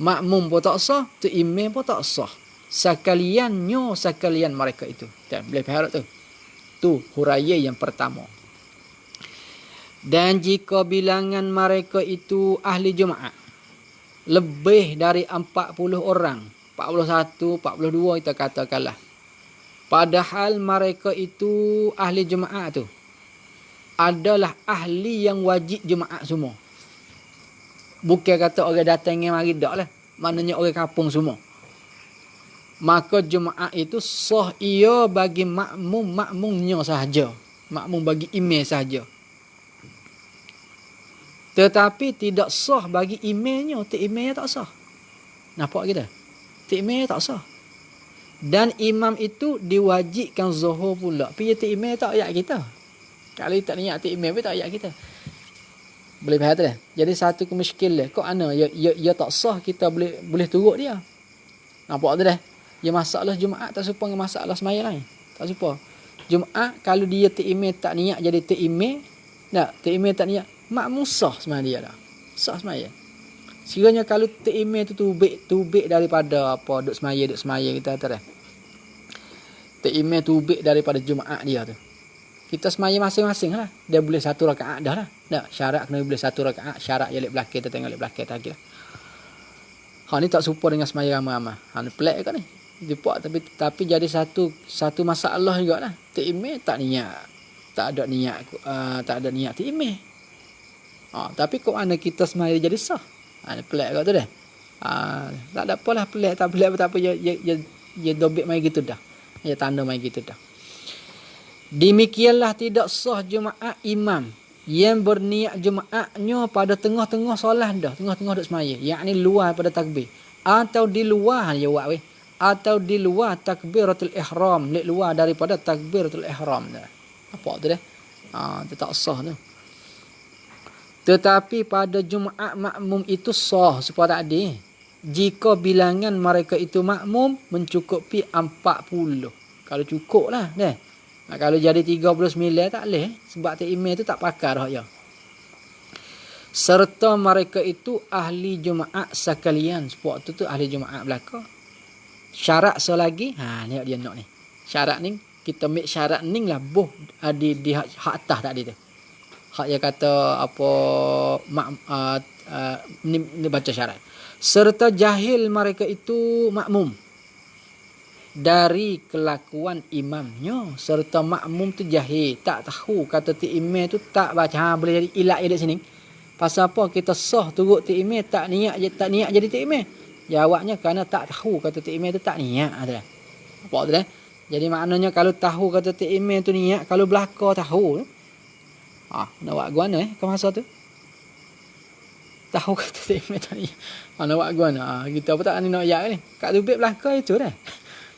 Makmum pun tak sah, tu imam pun tak sah. Sekalian mereka itu. Tak boleh faham tu. Tu huraian yang pertama. Dan jika bilangan mereka itu ahli Jumaat lebih dari 40 orang, 41, 42 kita katakanlah. Padahal mereka itu ahli Jumaat tu adalah ahli yang wajib Jumaat semua. Bukan kata orang datang yang mari dak lah. Maknanya orang kampung semua. Maka Jumaat itu sah ia bagi makmumnya sahaja. Makmum bagi imam sahaja. Tetapi tidak sah bagi imamnya. Imamnya tak sah. Nampak kita? Imamnya tak sah. Dan imam itu diwajibkan zuhur pula. Tapi imam tak ayat kita. Kalau tak niat imam pun tak ayat kita. Boleh faham tak? Jadi satu kemuskilan. Kok ana ya tak sah kita boleh turut dia. Nampak tu dah? Ya masalah Jumaat tak serupa dengan masalah sembahyang lain. Tak serupa. Jumaat kalau dia imam tak niat jadi imam, imam tak niat, makmum sah sembahyang dia dah. Sah sembahyang. Sekiranya kalau imam tu tubik daripada apa duk sembahyang kita kata dah. Imam tubik daripada Jumaat dia tu. Kita sembahyang masing-masing lah. Dia boleh satu rakaat dah lah. Syarat kena boleh satu rakaat. Syarat je lek belakang, kita tengok lek belakang tak kira. Ni tak serupa dengan sembahyang ramai-ramai. Ni pelik kan ni. Tapi jadi satu masalah jugalah. Imam tak niat. Tak ada niat imam. Tapi kok mana kita sembahyang jadi sah. Ni pelik kat tu dah. Tak ada apalah pelik tak apa ya dobek mai gitu dah. Ya tanda mai gitu dah. Demikianlah tidak sah Jumaat imam yang berniat Jumaatnya pada tengah-tengah solat dah, tengah-tengah duk sembahyang, yakni luar pada takbir atau di luar ya buat weh, atau di luar takbiratul ihram, lek luar daripada takbiratul ihram dah. Apa tu dah? Itu tak sah tu. Tetapi pada Jumaat makmum itu sah supaya tadi. Jika bilangan mereka itu makmum mencukupi 40. Kalau cukup lah dah. Kalau jadi 39 tak boleh. Sebab imam itu tak pakar dah ya. Serta mereka itu ahli Jumaat sekalian. Sebab tu ahli Jumaat belaka. Syarat selagi. Ni dia nak ni. Syarat ni. Kita ambil syarat ni lah. Boh di hak atas tadi tu. Hak yang kata apa. Ni baca syarat. Serta jahil mereka itu makmum. Dari kelakuan imamnya. Serta makmum tu jahil. Tak tahu kata imam tu tak baca. Boleh jadi ilak je di sini. Pasal apa kita sah turut imam tak niat jadi imam. Jawabnya kerana tak tahu kata imam tu tak niat. Apa tu dah? Jadi maknanya kalau tahu kata imam tu niat. Kalau belaka tahu. Nak buat guna ke masa tu. Tahu kata imam tak niat. Nak buat guna. Kita apa tak nak ayat ni. Kat tubik belaka itu dah.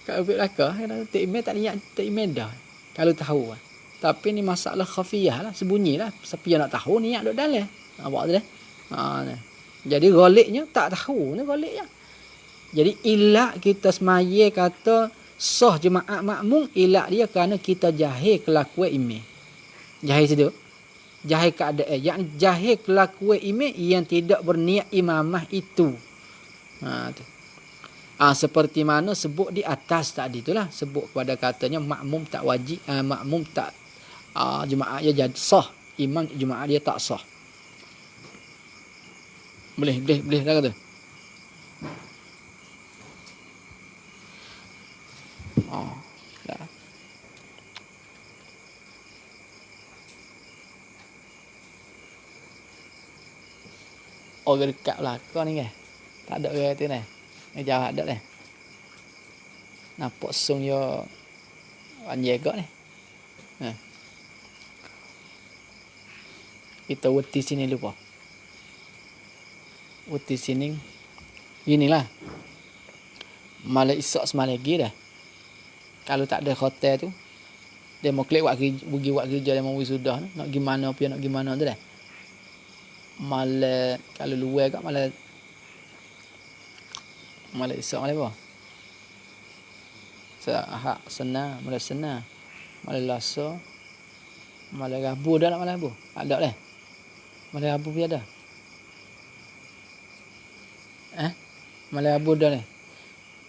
Kat tubik belaka. Imam tak niat imam dah. Kalau tahu. Tapi ni masalah khafiyah lah. Sembunyi lah. Siapa yang nak tahu niat duduk dalam. Nampak tu dah. Jadi goliknya tak tahu ni goliknya. Jadi ilak kita semaya kata sah Jumaat makmum, ilak dia kerana kita jahil kelakuan imam. Jahil situ. Jahil keadaan. Yang jahil kelakuan imam yang tidak berniat imamah itu. Tu. Seperti mana sebut di atas tadi itulah. Sebut kepada katanya makmum tak wajib. Makmum tak Jumaat dia jadi sah. Imam Jumaat dia tak sah. Boleh dah kata. Dah. orang dekat belakang ni kan. Tak ada orang tu ni. Ni jauh ada ni. Nampak sung yo anjaga ni. Ha. Kita weti sini lupa. Weti sini. Inilah. Malam esok semalam lagi dah. Kalau tak ada hotel tu, dia mau klik pergi buat kerja dia mau wisuda tu, nak gimana pun nak gimana tu dah. Malam kalau luar kat malam esok malam apa? Ahad senang, malam senang. Malam Selasa, malam Rabu dah nak malam Rabu. Ada dah. Malam Rabu pun ada. Malam Rabu dah ni.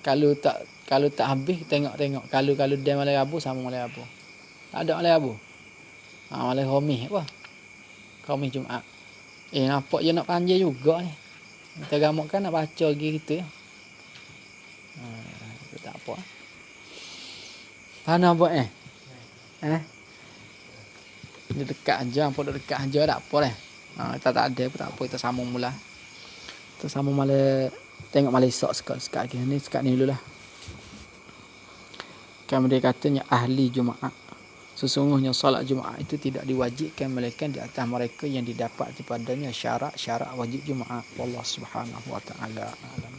Kalau tak habis tengok. Kalau dia malam Rabu sama malam Rabu. Tak ada malam Rabu. Malam Khamis apa? Khamis Jumaat. Nampak je nak panjang juga ni. Kita gamakkan nak baca lagi gitu ya. Tak apa. Mana buat Dia dekat aja, apa dekat aja tak apa dah. Kita tak ada pun tak apa, kita sambung mula. Kita sambung malam tengok malam esok sekat ni dululah. Kan dia katanya ahli Jumaat. Sesungguhnya solat Jumaat itu tidak diwajibkan melainkan di atas mereka yang didapat daripadanya syarat-syarat wajib Jumaat. Allah Subhanahu wa taala alam.